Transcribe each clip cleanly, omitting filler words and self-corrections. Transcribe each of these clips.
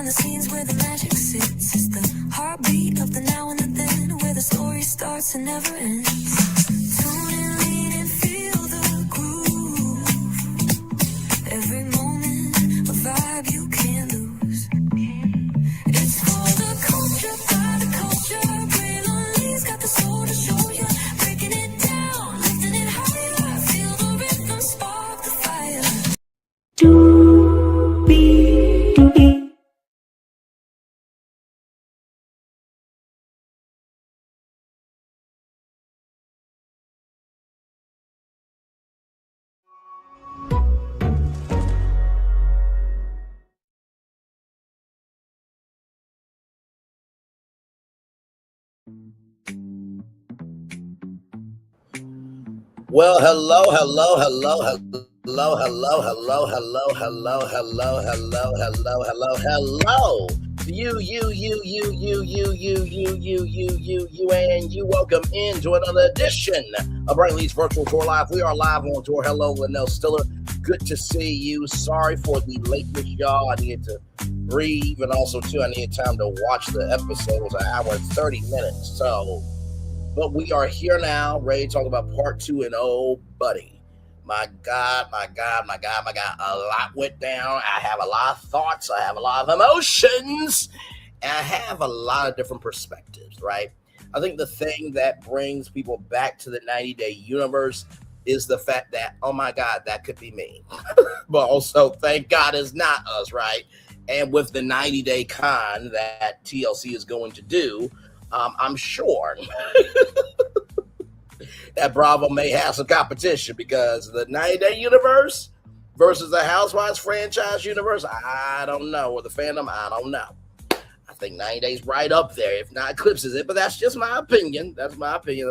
the scenes where the magic sits. It's the heartbeat of the now and the then, where the story starts and never ends. Tune in, lean and feel the groove. Every moment, a vibe you can't lose. It's for the culture, by the culture. Braylon got the soul to show you. Breaking it down, lifting it higher. Feel the rhythm, spark the fire. Well, hello. You, and you. Welcome into another edition of Brightly's Virtual Tour Live. We are live on tour. Hello, Linnell Stiller. Good to see you. Sorry for the lateness, y'all. I needed to breathe, and also, too, I needed time to watch the episode. It was an hour and 30 minutes, so... But we are here now, ready to talk about part 2, and oh, buddy, my God, a lot went down. I have a lot of thoughts, I have a lot of emotions, and I have a lot of different perspectives, right? I think the thing that brings people back to the 90-day universe is the fact that, oh my God, that could be me. But also, thank God it's not us, right? And with the 90-day con that TLC is going to do, I'm sure that Bravo may have some competition, because the 90-day universe versus the Housewives franchise universe, I don't know, or the fandom, I don't know. I think 90 Days right up there, if not eclipses it, but that's just my opinion. That's my opinion.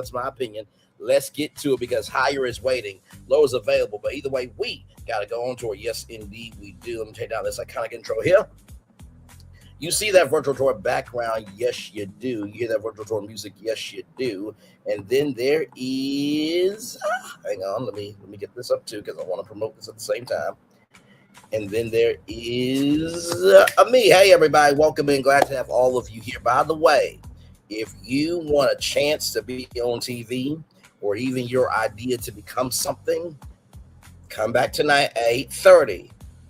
Let's get to it, because higher is waiting, low is available. But either way, we got to go on tour. Yes, indeed, we do. Let me take down this iconic intro here. You see that virtual tour background? Yes, you do. You hear that virtual tour music? Yes, you do. And then there is, hang on, let me get this up too, because I want to promote this at the same time. And then there is me. Hey, everybody, welcome in. Glad to have all of you here. By the way, if you want a chance to be on TV, or even your idea to become something, come back tonight at 8:30,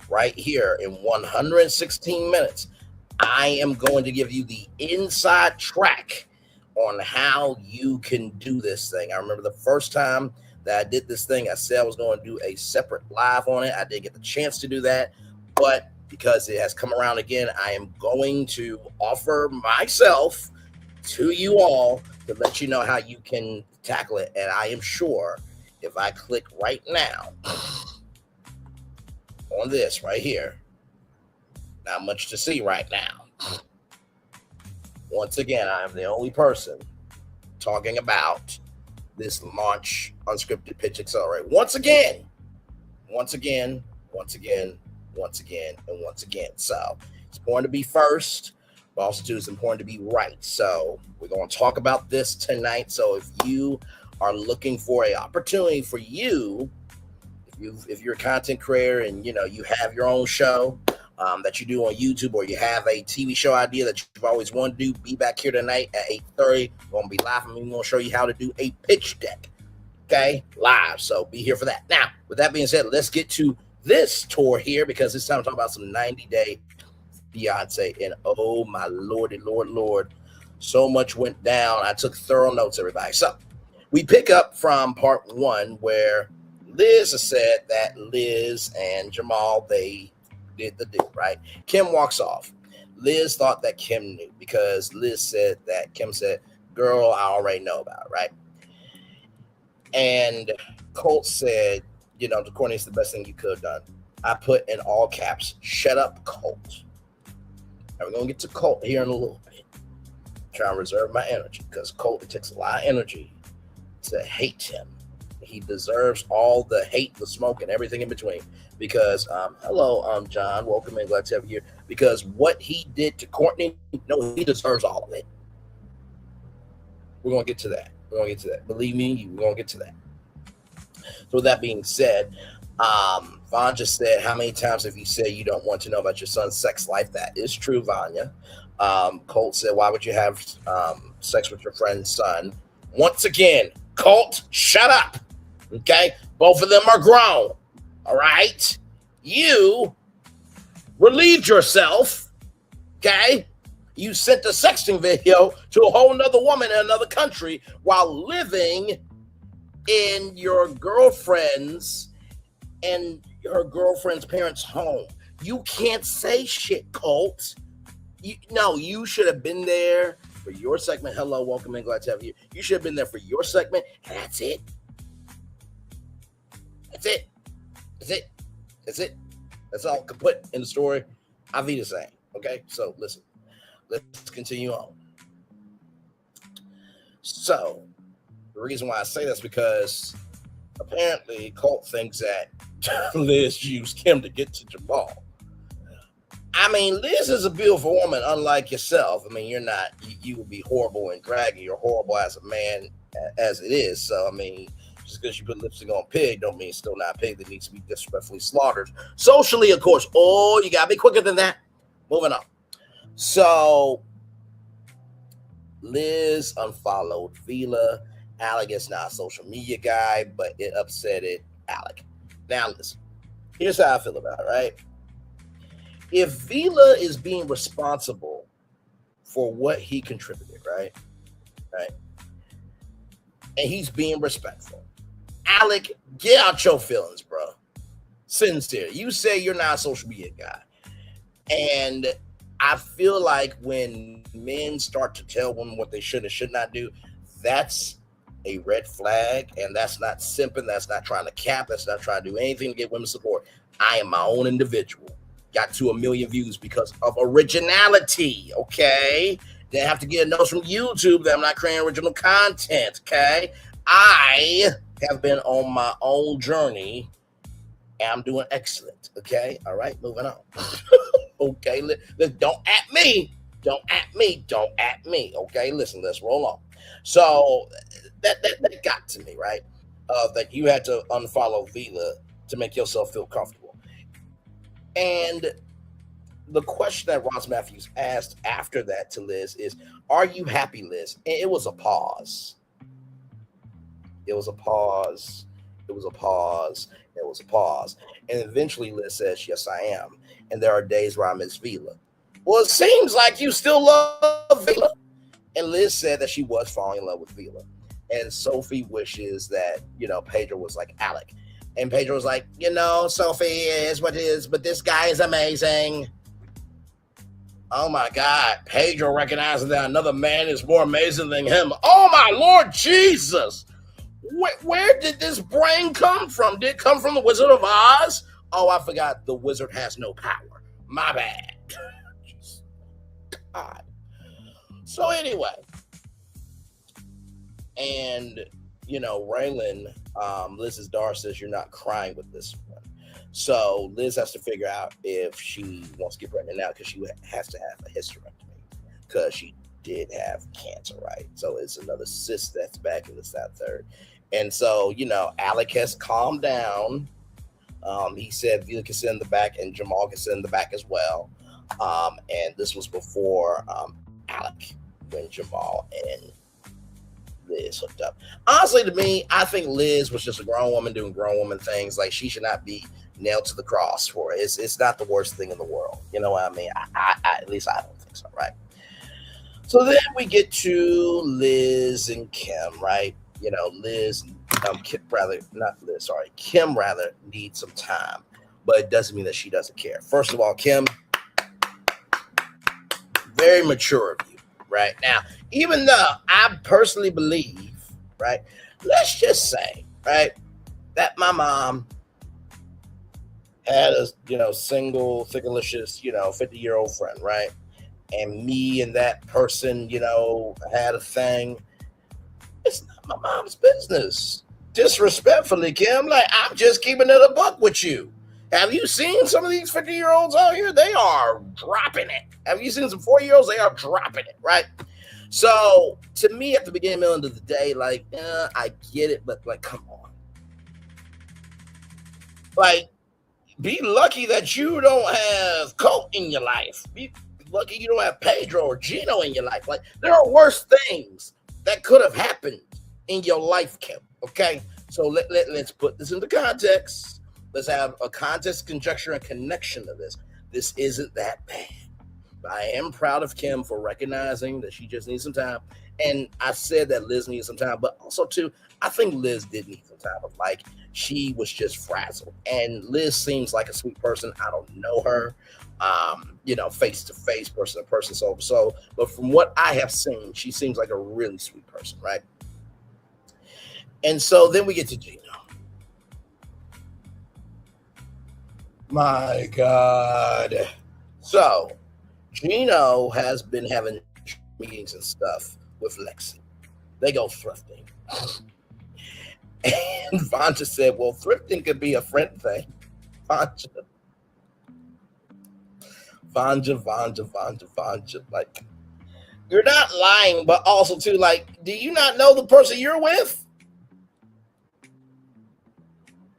right here in 116 minutes. I am going to give you the inside track on how you can do this thing. I remember the first time that I did this thing, I said I was going to do a separate live on it. I didn't get the chance to do that, but because it has come around again, I am going to offer myself to you all to let you know how you can tackle it. And I am sure if I click right now on this right here, not much to see right now. Once again, I am the only person talking about this launch unscripted pitch accelerator. Once again. So it's important to be first, but also too, it's important to be right. So we're going to talk about this tonight. So if you are looking for an opportunity for you, if you're a content creator and you have your own show that you do on YouTube, or you have a TV show idea that you've always wanted to do, be back here tonight at 8:30. We're going to be live, and we're going to show you how to do a pitch deck, okay, live. So be here for that. Now, with that being said, let's get to this tour here, because it's time to talk about some 90-day Fiance. And oh my lordy, Lord, so much went down. I took thorough notes, everybody. So we pick up from part 1, where Liz has said that Liz and Jamal, they did the deal, right? Kim walks off. Liz thought that Kim knew, because Liz said that Kim said, girl, I already know about it, right? And Colt said, to Courtney, it's the best thing you could have done. I put in all caps, shut up, Colt. And we're going to get to Colt here in a little bit. Trying to reserve my energy, because Colt, it takes a lot of energy to hate him. He deserves all the hate, the smoke, and everything in between. Because, hello, John, welcome in, glad to have you here. Because what he did to Courtney, he deserves all of it. We're going to get to that. Believe me, we're going to get to that. So with that being said, Vaughn just said, how many times have you said you don't want to know about your son's sex life? That is true, Vanya. Colt said, why would you have sex with your friend's son? Once again, Colt, shut up. Okay? Both of them are grown. All right? You relieved yourself. Okay? You sent a sexting video to a whole nother woman in another country while living in your girlfriend's and her girlfriend's parents' home. You can't say shit, Colt. You should have been there for your segment. Hello, welcome in, glad to have you. You should have been there for your segment, and that's it. That's it. That's it. That's it. That's all I could put in the story. I'll be the same. Okay, so listen. Let's continue on. So, the reason why I say that's because apparently Colt thinks that Liz used Kim to get to Jamal. I mean, Liz is a beautiful woman, unlike yourself. I mean, you would be horrible and draggy. You're horrible as a man as it is. So, I mean, just because you put lipstick on pig don't mean it's still not pig that needs to be disrespectfully slaughtered. Socially, of course. Oh, you got to be quicker than that. Moving on. So, Liz unfollowed Vila. Alec is not a social media guy, but it upsetted Alec. Now, listen. Here's how I feel about it, right? If Vila is being responsible for what he contributed, right? And he's being respectful. Alec, get out your feelings, bro. Sincere. You say you're not a social media guy. And I feel like when men start to tell women what they should and should not do, that's a red flag, and that's not simping. That's not trying to cap. That's not trying to do anything to get women support. I am my own individual. Got to 1 million views because of originality, okay? Didn't have to get a notice from YouTube that I'm not creating original content, okay? I have been on my own journey, and I'm doing excellent, okay? All right, moving on. Okay, don't at me. Don't at me. Don't at me. Okay, listen, let's roll on. So that got to me, right? That you had to unfollow Vila to make yourself feel comfortable. And the question that Ross Matthews asked after that to Liz is, are you happy, Liz? And it was a pause. It was a pause. It was a pause. It was a pause. And eventually Liz says, yes, I am. And there are days where I miss Vila. Well, it seems like you still love Vila. And Liz said that she was falling in love with Vila. And Sophie wishes that, Pedro was like Alec. And Pedro was like, Sophie is what it is, but this guy is amazing. Oh my God. Pedro recognizes that another man is more amazing than him. Oh my Lord Jesus. Where did this brain come from? Did it come from the Wizard of Oz? Oh, I forgot the wizard has no power. My bad. God. So anyway, and Raylan, Liz's daughter says you're not crying with this one. So Liz has to figure out if she wants to get pregnant now because she has to have a hysterectomy because she did have cancer, right? So it's another cyst that's back in this, that, third. And so, Alec has calmed down. He said Vila can sit in the back and Jamal can sit in the back as well. And this was before Alec, when Jamal and Liz hooked up. Honestly, to me, I think Liz was just a grown woman doing grown woman things. Like, she should not be nailed to the cross for it. It's not the worst thing in the world. You know what I mean? I at least I don't think so, right? So then we get to Liz and Kim, right? Kim rather needs some time, but it doesn't mean that she doesn't care. First of all, Kim, very mature of you, right? Now, even though I personally believe, right, let's just say, right, that my mom had a, single, thickalicious, 50-year-old friend, right? And me and that person, had a thing. It's not my mom's business. Disrespectfully, Kim, like, I'm just keeping it a buck with you. Have you seen some of these 50-year-olds out here? They are dropping it. Have you seen some 40-year-olds? They are dropping it, right? So, to me, at the beginning, middle of the day, like, I get it, but, like, come on. Like, be lucky that you don't have Colt in your life. Be lucky you don't have Pedro or Gino in your life. Like, there are worse things that could have happened in your life, Kim. Okay? So let's put this into context. Let's have a context, conjecture, and connection to this. This isn't that bad. I am proud of Kim for recognizing that she just needs some time. And I said that Liz needs some time, but also too, I think Liz did need some time. Like, she was just frazzled. And Liz seems like a sweet person. I don't know her, face to face, person to person, so. But from what I have seen, she seems like a really sweet person, right? And so then we get to Gino. My God. So Gino has been having meetings and stuff with Lexie. They go thrifting. And Vanja said, well, thrifting could be a friend thing. Vanja. Like, you're not lying, but also too, like, do you not know the person you're with?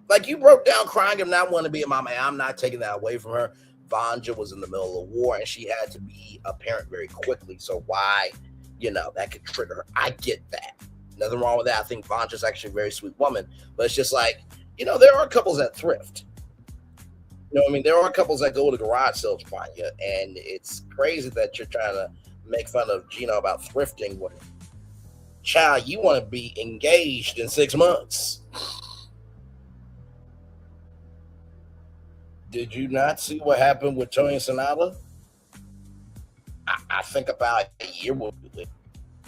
Like, you broke down crying and not wanting to be a mama. I'm not taking that away from her. Vanja was in the middle of war and she had to be a parent very quickly. So why, that could trigger her. I get that. Nothing wrong with that. I think Vanja's actually a very sweet woman. But it's just like, there are couples that thrift. You know what I mean? There are couples that go to garage sales, Vanya, and it's crazy that you're trying to make fun of Gino about thrifting when, child, you want to be engaged in 6 months. Did you not see what happened with Tony and Sonata? I think about a year will be lit.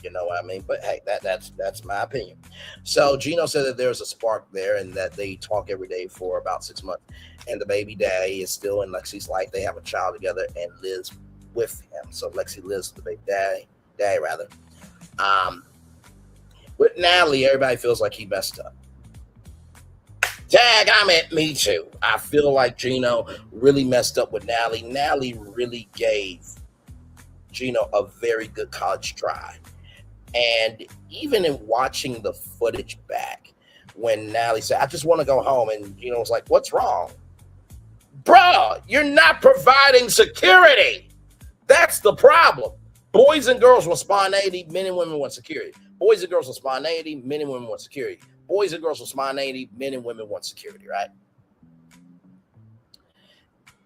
You know what I mean? But hey, that's my opinion. So Gino said that there's a spark there and that they talk every day for about 6 months. And the baby daddy is still in Lexie's life. They have a child together and lives with him. So Lexie lives with the baby daddy rather. With Natalie, everybody feels like he messed up. Tag, I'm at me too. I feel like Gino really messed up with Natalie. Natalie really gave Gino a very good college try. And even in watching the footage back, when Natalie said, I just want to go home, and Gino was like, what's wrong? Bruh, you're not providing security. That's the problem. Boys and girls want spontaneity, men and women want security. Boys and girls want spontaneity, men and women want security. Boys and girls want spontaneity, men and women want security, right?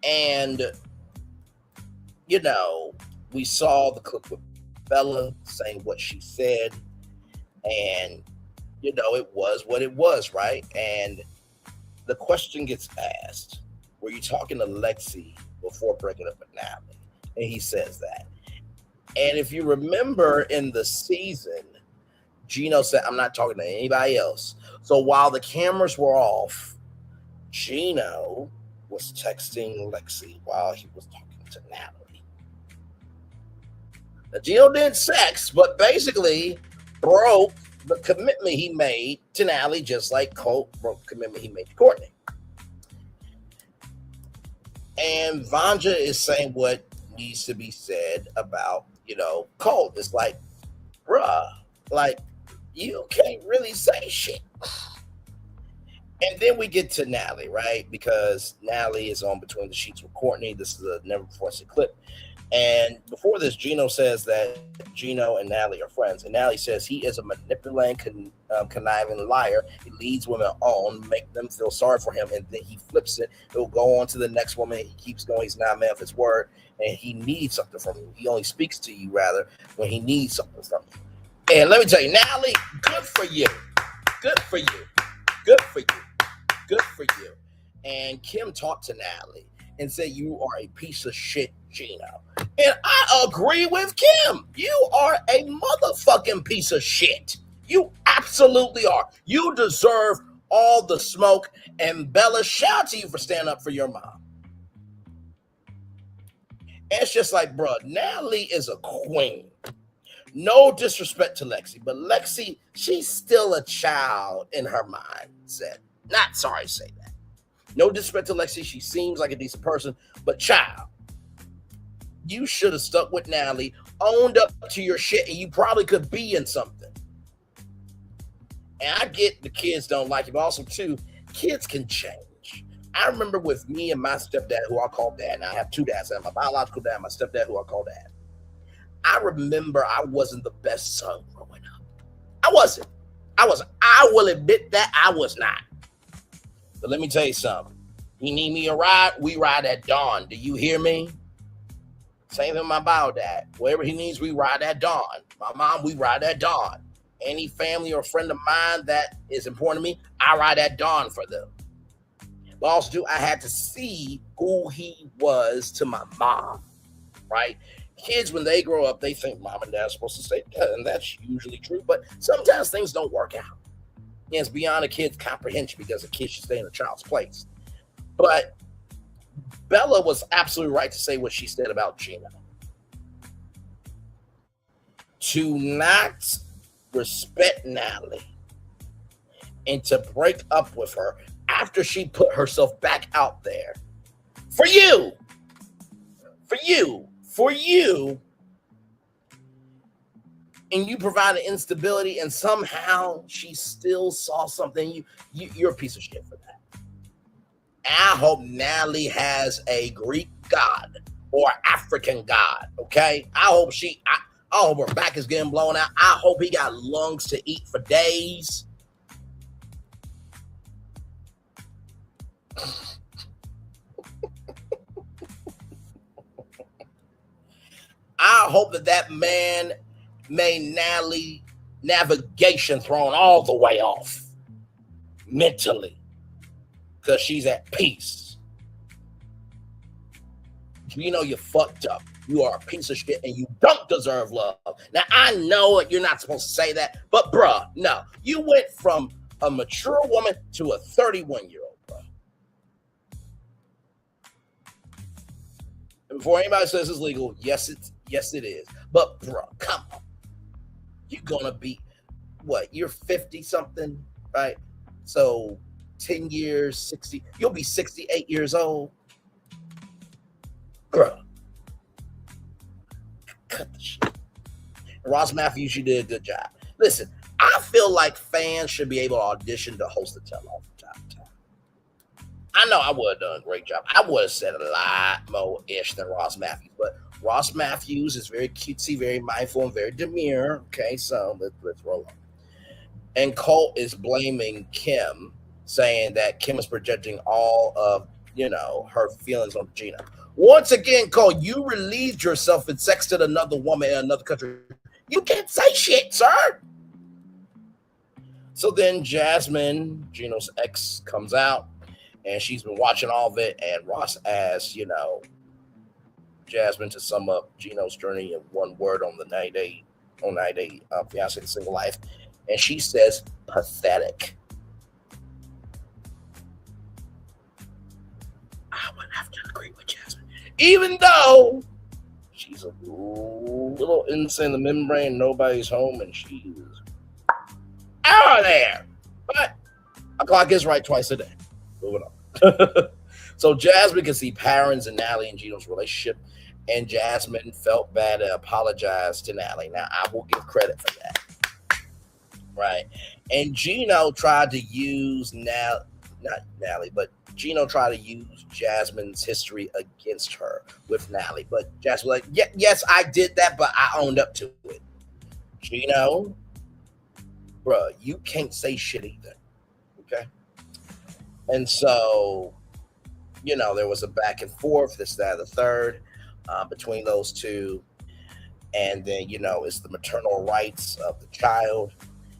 And, we saw the clip with Bella saying what she said, and, it was what it was, right? And the question gets asked, were you talking to Lexie before breaking up with Natalie? And he says that. And if you remember in the season, Gino said, I'm not talking to anybody else. So while the cameras were off, Gino was texting Lexie while he was talking to Natalie. Now, Gino did sex, but basically broke the commitment he made to Natalie, just like Colt broke the commitment he made to Courtney. And Vanja is saying what needs to be said about, Colt. It's like, bruh, like, you can't really say shit. And then we get to Natalie, right? Because Natalie is on Between the Sheets with Courtney. This is a never before seen clip. And before this, Gino says that Gino and Natalie are friends. And Natalie says he is a manipulating, conniving liar. He leads women on, make them feel sorry for him. And then he flips it. He'll go on to the next woman. He keeps going. He's not a man of his word. And he needs something from you. He only speaks to you, rather, when he needs something from you. And let me tell you, Natalie, good for you. Good for you. Good for you. Good for you. And Kim talked to Natalie and said, you are a piece of shit, Gino. And I agree with Kim. You are a motherfucking piece of shit. You absolutely are. You deserve all the smoke. And Bella, shout out to you for standing up for your mom. And it's just like, bro, Natalie is a queen. No disrespect to Lexie, but Lexie, she's still a child in her mindset. Not sorry to say that. No disrespect to Lexie. She seems like a decent person, but child, you should have stuck with Natalie, owned up to your shit, and you probably could be in something. And I get the kids don't like it, but also, too, kids can change. I remember with me and my stepdad, who I call dad. Now I have two dads. I have my biological dad, my stepdad, who I call dad. I remember I wasn't the best son growing up. I wasn't. I will admit that I was not. But let me tell you something. You need me a ride? We ride at dawn. Do you hear me? Same thing with my bio dad. Wherever he needs, we ride at dawn. My mom, we ride at dawn. Any family or friend of mine that is important to me, I ride at dawn for them. But also, I had to see who he was to my mom, right? Kids, when they grow up, they think mom and dad are supposed to stay together, and that's usually true. But sometimes things don't work out. And it's beyond a kid's comprehension because a kid should stay in a child's place. But Bella was absolutely right to say what she said about Gina. To not respect Natalie and to break up with her after she put herself back out there for you, and you provided instability, and somehow she still saw something. You're a piece of shit for that. I hope Natalie has a Greek god or African god. Okay, I hope her back is getting blown out. I hope he got lungs to eat for days. I hope that man made Natalie navigation thrown all the way off mentally because she's at peace. You know you're fucked up. You are a piece of shit and you don't deserve love. Now, I know you're not supposed to say that, but bruh, no. You went from a mature woman to a 31-year-old, bruh. And before anybody says it's legal, yes, it is. But bruh, come on. You're gonna be, what, you're 50-something, right? So 10 years, 60, you'll be 68 years old. Bruh. Cut the shit. Ross Matthews, you did a good job. Listen, I feel like fans should be able to audition to host the tell all the time. I know I would have done a great job. I would have said a lot more ish than Ross Matthews, but Ross Matthews is very cutesy, very mindful, and very demure. Okay, so let's roll on. And Colt is blaming Kim, saying that Kim is projecting all of, her feelings on Gina. Once again, Colt, you relieved yourself and sexted another woman in another country. You can't say shit, sir. So then Jasmine, Gino's ex, comes out, and she's been watching all of it, and Ross asks, Jasmine to sum up Gino's journey in one word on the 90-day Fiance and Single Life, and she says pathetic. I would have to agree with Jasmine, even though she's a little insane in the membrane, nobody's home, and she's out of there. But a clock is right twice a day. Moving on. So Jasmine can see patterns in Natalie and Gino's relationship, and Jasmine felt bad and apologized to Natalie. Now, I will give credit for that. Right? And Gino tried to use not Natalie, but Gino tried to use Jasmine's history against her with Natalie. But Jasmine was like, yes, I did that, but I owned up to it. Gino, bruh, you can't say shit either. Okay? And so, there was a back and forth, this, that, the third, between those two. And then, it's the maternal rights of the child.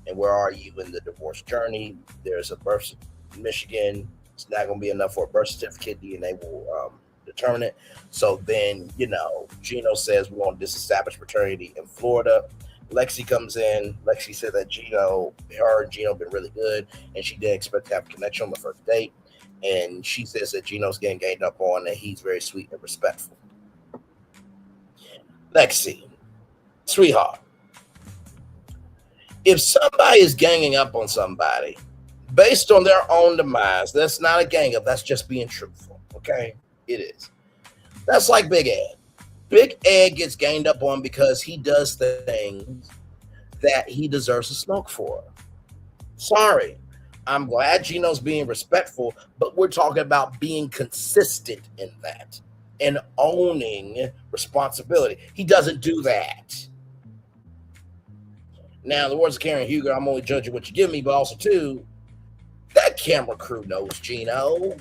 And where are you in the divorce journey? There's a birth in Michigan. It's not going to be enough for a birth certificate. DNA will determine it. So then, Gino says we want to disestablish paternity in Florida. Lexie comes in. Lexie said that her and Gino have been really good, and she didn't expect to have a connection on the first date. And she says that Gino's getting ganged up on, and he's very sweet and respectful. Lexie, sweetheart, if somebody is ganging up on somebody based on their own demise, that's not a gang up. That's just being truthful. Okay? It is. That's like Big Ed. Big Ed gets ganged up on because he does things that he deserves to smoke for. Sorry. I'm glad Gino's being respectful, but we're talking about being consistent in that and owning responsibility. He doesn't do that. Now, the words of Karen Huger, I'm only judging what you give me, but also, too, that camera crew knows Gino.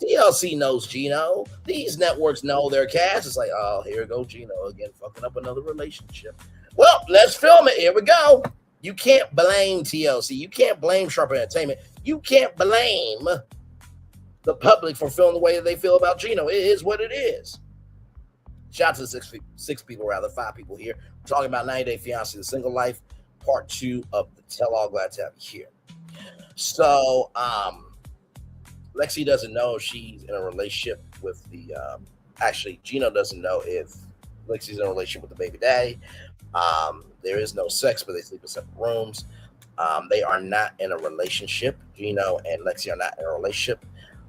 TLC knows Gino. These networks know their cast. It's like, oh, here go Gino again, fucking up another relationship. Well, let's film it. Here we go. You can't blame TLC. You can't blame Sharp Entertainment. You can't blame the public for feeling the way that they feel about Gino. It is what it is. Shout out to the six people, rather, 5 people here. We're talking about 90 Day Fiance, The Single Life, part 2 of the Tell All. Glad to have you here. So, Lexie doesn't know if she's in a relationship with the. Actually, Gino doesn't know if Lexie's in a relationship with the baby daddy. There is no sex, but they sleep in separate rooms. They are not in a relationship. Gino and Lexie are not in a relationship.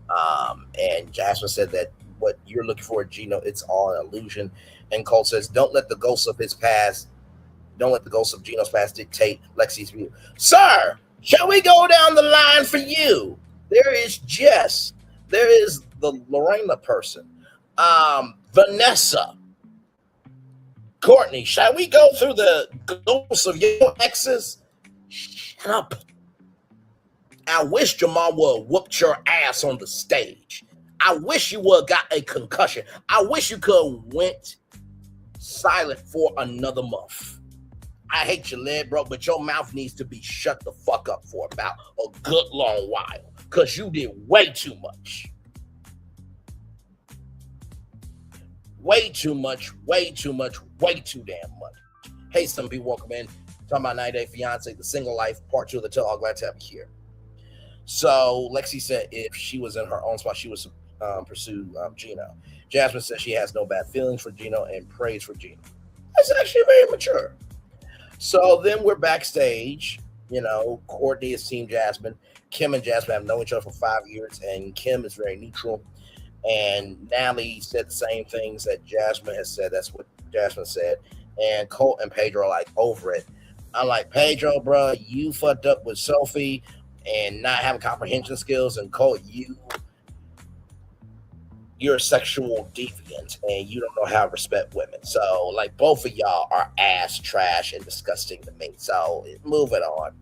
And Jasmine said that what you're looking for, Gino, it's all an illusion. And Colt says, don't let the ghosts of Gino's past dictate Lexie's view. Sir, shall we go down the line for you? There is Jess. There is the Lorena person. Vanessa. Courtney, shall we go through the ghosts of your exes? Shut up. I wish your mom would have whooped your ass on the stage. I wish you would have got a concussion. I wish you could have went silent for another month. I hate your leg, bro, but your mouth needs to be shut the fuck up for about a good long while because you did way too much. Way too much, way too much, way too damn much. Hey, some people welcome in. Talking about 90 Day Fiance, The Single Life, part 2 of the Tell All. Glad to have you here. So Lexie said if she was in her own spot, she would pursue Gino. Jasmine says she has no bad feelings for Gino and prays for Gino. That's actually very mature. So then we're backstage. You know, Courtney is Team Jasmine. Kim and Jasmine have known each other for 5 years, and Kim is very neutral. And Natalie said the same things that Jasmine has said. That's what Jasmine said. And Colt and Pedro are like over it. I'm like, Pedro, bro, you fucked up with Sophie and not having comprehension skills. And Colt, you're a sexual deviant and you don't know how to respect women. So, like, both of y'all are ass, trash, and disgusting to me. So, moving on.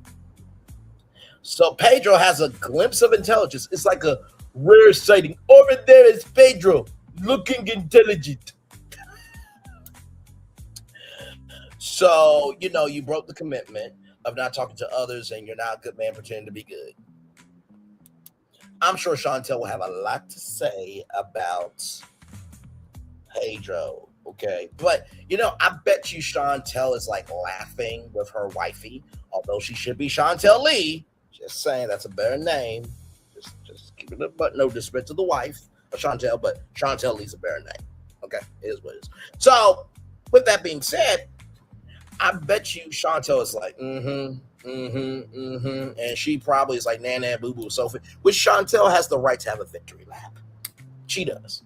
So, Pedro has a glimpse of intelligence. It's like a rare sighting. Over there is Pedro, looking intelligent. So, you know, you broke the commitment of not talking to others and you're not a good man pretending to be good. I'm sure Chantel will have a lot to say about Pedro, okay? But, you know, I bet you Chantel is like laughing with her wifey, although she should be Chantel Lee. Just saying, that's a better name. Just keep it up, but no disrespect to the wife of Chantel, but Chantel Lee's a better name. Okay, it is what it is. So, with that being said, I bet you Chantel is like, and she probably is like, nah, boo-boo, Sophie, which Chantel has the right to have a victory lap. She does.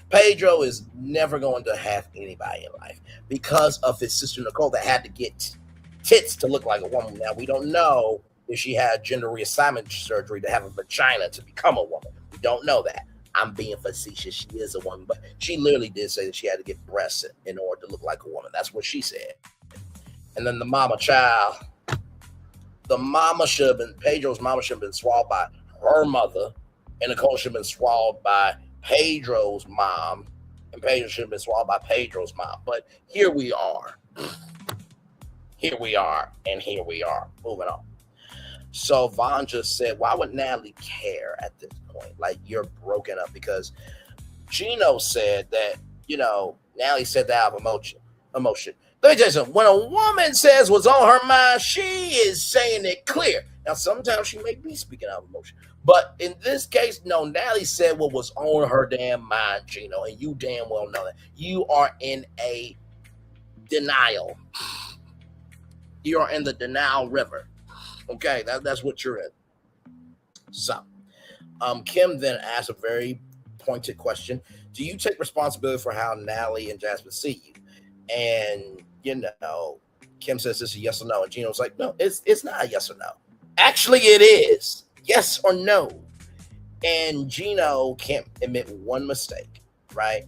Pedro is never going to have anybody in life because of his sister Nicole that had to get tits to look like a woman. Now, we don't know if she had gender reassignment surgery to have a vagina to become a woman. We don't know that. I'm being facetious. She is a woman, but she literally did say that she had to get breasts in order to look like a woman. That's what she said. And then the mama child, Pedro's mama should have been swallowed by her mother, and Nicole should have been swallowed by Pedro's mom, and Pedro should have been swallowed by Pedro's mom. But here we are. Here we are. Moving on. So Vaughn just said, why would Natalie care at this point? Like, you're broken up. Because Gino said that, you know, Natalie said that out of emotion. Let me tell you something. When a woman says what's on her mind, she is saying it clear. Now, sometimes she may be speaking out of emotion. But in this case, no, Natalie said what was on her damn mind, Gino. And you damn well know that. You are in a denial. You are in the denial river. Okay, that's what you're in. So, Kim then asked a very pointed question. Do you take responsibility for how Natalie and Jasmine see you? And, you know, Kim says this is a yes or no. And Gino's like, no, it's not a yes or no. Actually, it is. Yes or no? And Gino can't admit one mistake, right?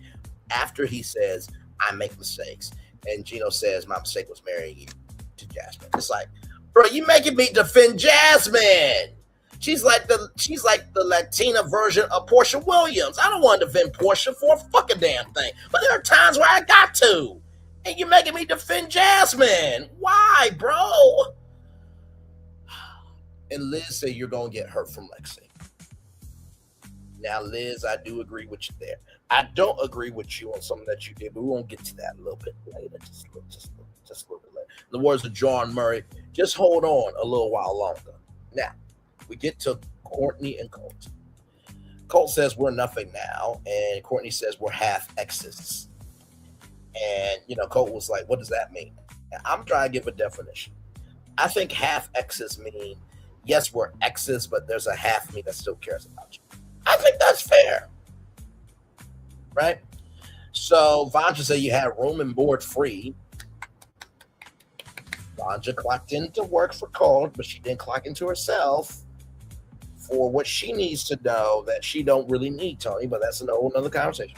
After he says, I make mistakes. And Gino says, my mistake was marrying you to Jasmine. It's like, bro, you making me defend Jasmine. She's like the Latina version of Portia Williams. I don't want to defend Portia for a fucking damn thing. But there are times where I got to. And you're making me defend Jasmine. Why, bro? And Liz said you're gonna get hurt from Lexie. Now, Liz, I do agree with you there. I don't agree with you on something that you did, but we won't get to that a little bit later. Just a little bit later. In the words of John Murray, just hold on a little while longer. Now, we get to Courtney and Colt. Colt says we're nothing now, and Courtney says we're half exes. And, Colt was like, what does that mean? And I'm trying to give a definition. I think half exes mean, yes, we're exes, but there's a half of me that still cares about you. I think that's fair. Right? So Vanja said you had room and board free. Vanja clocked into work for Colt, but she didn't clock into herself for what she needs to know that she don't really need Tony, but that's a whole nother conversation.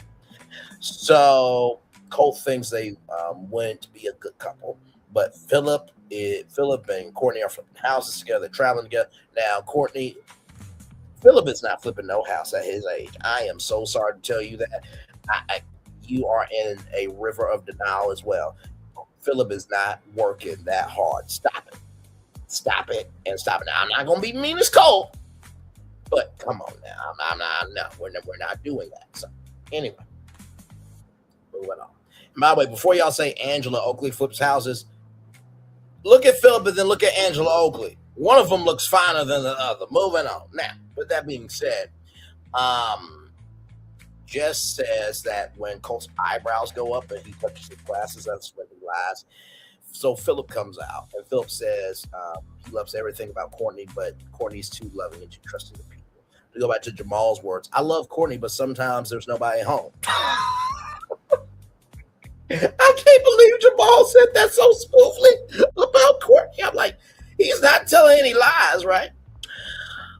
So Colt thinks they wouldn't be a good couple, but Phillip and Courtney are flipping houses together, traveling together. Now, Phillip is not flipping no house at his age. I am so sorry to tell you that. You are in a river of denial as well. Phillip is not working that hard. Stop it. Stop it and stop it. Now, I'm not going to be mean as Colt, but come on now. No, we're not doing that. So, anyway, moving on. And by the way, before y'all say Angela Oakley flips houses, look at Phillip and then look at Angela Oakley. One of them looks finer than the other. Moving on. Now, with that being said, Jess says that when Colt's eyebrows go up and he touches his glasses, that's when he lies. So Phillip comes out, and Phillip says he loves everything about Courtney, but Courtney's too loving and too trusting of people. To go back to Jamal's words, I love Courtney, but sometimes there's nobody at home. I can't believe Jamal said that so smoothly about Courtney. I'm like, he's not telling any lies, right?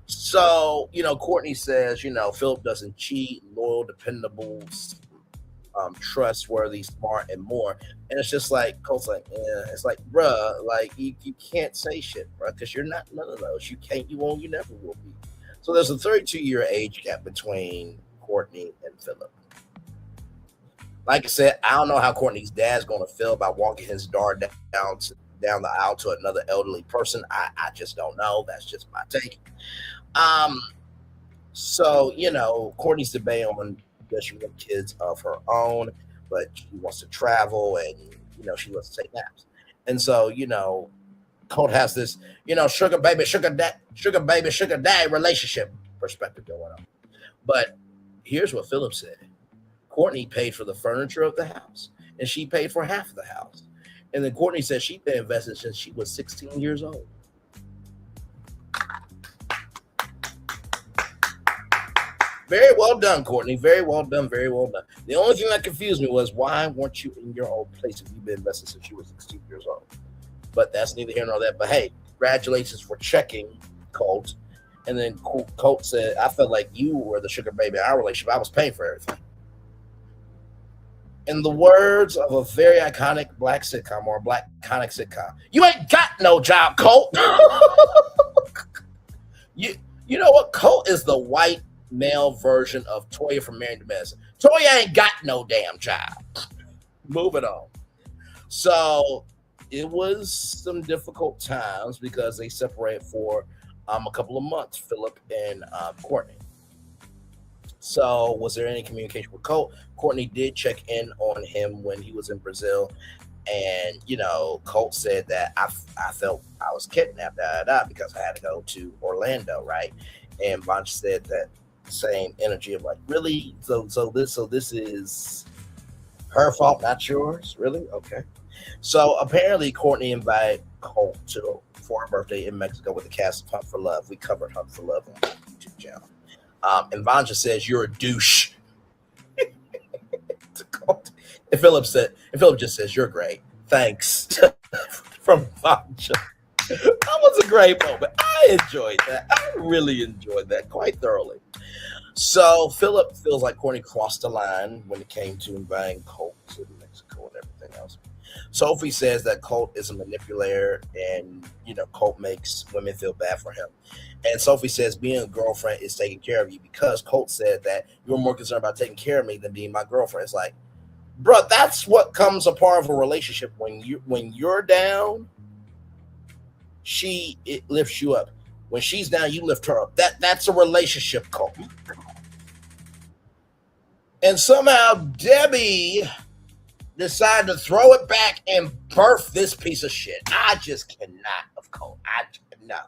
So, Courtney says, Phillip doesn't cheat, loyal, dependable, trustworthy, smart, and more. And it's just like, Colt's like, it's like, bruh, like, you can't say shit, bruh, because you're not none of those. You can't, you won't, you never will be. So there's a 32-year age gap between Courtney and Phillip. Like I said, I don't know how Courtney's dad's going to feel about walking his daughter down the aisle to another elderly person. I just don't know. That's just my take. So, Courtney's debating on does she want kids of her own, but she wants to travel and, she wants to take naps. And so, Colt has this, sugar baby, sugar daddy relationship perspective going on. But here's what Phillip said. Courtney paid for the furniture of the house, and she paid for half of the house. And then Courtney said she's been invested since she was 16 years old. Very well done, Courtney. Very well done. Very well done. The only thing that confused me was why weren't you in your old place if you've been invested since you were 16 years old? But that's neither here nor there. But hey, congratulations for checking, Colt. And then Colt said, I felt like you were the sugar baby in our relationship. I was paying for everything. In the words of a very iconic black sitcom or a black iconic sitcom, you ain't got no job, Colt. You know what? Colt is the white male version of Toya from Married to Medicine. Toya ain't got no damn job. Moving on. So it was some difficult times because they separated for a couple of months, Phillip and Courtney. So was there any communication with Colt? Courtney did check in on him when he was in Brazil. And, Colt said that I felt I was kidnapped because I had to go to Orlando, right? And Vanja said that same energy of like, really? So this is her fault, not yours? Really? Okay. So apparently Courtney invited Colt for her birthday in Mexico with the cast of Hunt for Love. We covered Hunt for Love on the YouTube channel. And Vanja says, you're a douche. And Phillip just says, you're great. Thanks. From Vanja. I'm was a great moment. I enjoyed that. I really enjoyed that quite thoroughly. So Phillip feels like Courtney crossed the line when it came to inviting Colt to Mexico and everything else. Sophie says that Colt is a manipulator, and Colt makes women feel bad for him. And Sophie says being a girlfriend is taking care of you because Colt said that you're more concerned about taking care of me than being my girlfriend. It's like, bro, that's what comes a part of a relationship. When you're down, it lifts you up. When she's down, you lift her up. That's a relationship, Colt. And somehow Debbie decided to throw it back and birth this piece of shit. I just cannot of Colt. No.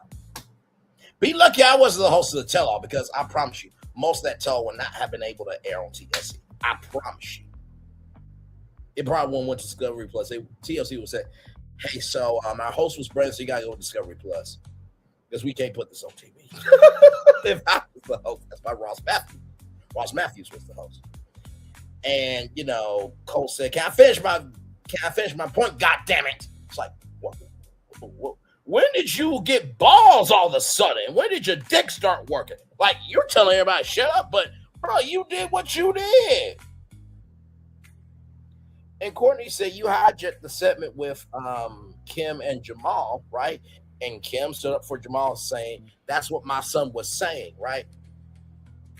Be lucky I wasn't the host of the tell-all, because I promise you, most of that tell-all would not have been able to air on TLC. I promise you. It probably won't went to Discovery Plus. TLC would say, hey, so our host was Brandon, so you got to go to Discovery Plus, because we can't put this on TV. If I was the host, that's why Ross Matthews was the host. And Colt said, "Can I finish my point? God damn it!" It's like, what? When did you get balls all of a sudden? When did your dick start working? Like, you're telling everybody shut up, but bro, you did what you did. And Courtney said you hijacked the segment with Kim and Jamal, right? And Kim stood up for Jamal, saying that's what my son was saying, right?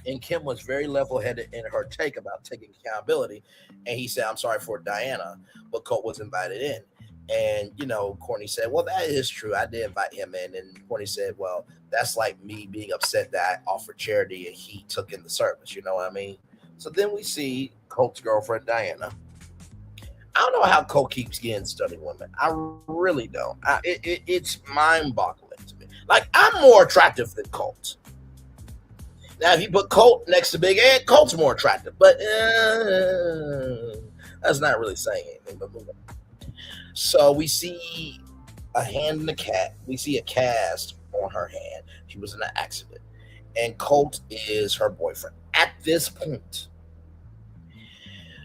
And Kim was very level-headed in her take about taking accountability. And he said, I'm sorry for Diana, but Colt was invited in. And, Courtney said, well, that is true. I did invite him in. And Courtney said, well, that's like me being upset that I offered charity and he took in the service. You know what I mean? So then we see Colt's girlfriend, Diana. I don't know how Colt keeps getting stunning women. I really don't. It's mind-boggling to me. Like, I'm more attractive than Colt. Now, if you put Colt next to Big Ed, Colt's more attractive. But that's not really saying anything. But moving on. So we see a hand in the cat. We see a cast on her hand. She was in an accident. And Colt is her boyfriend. At this point,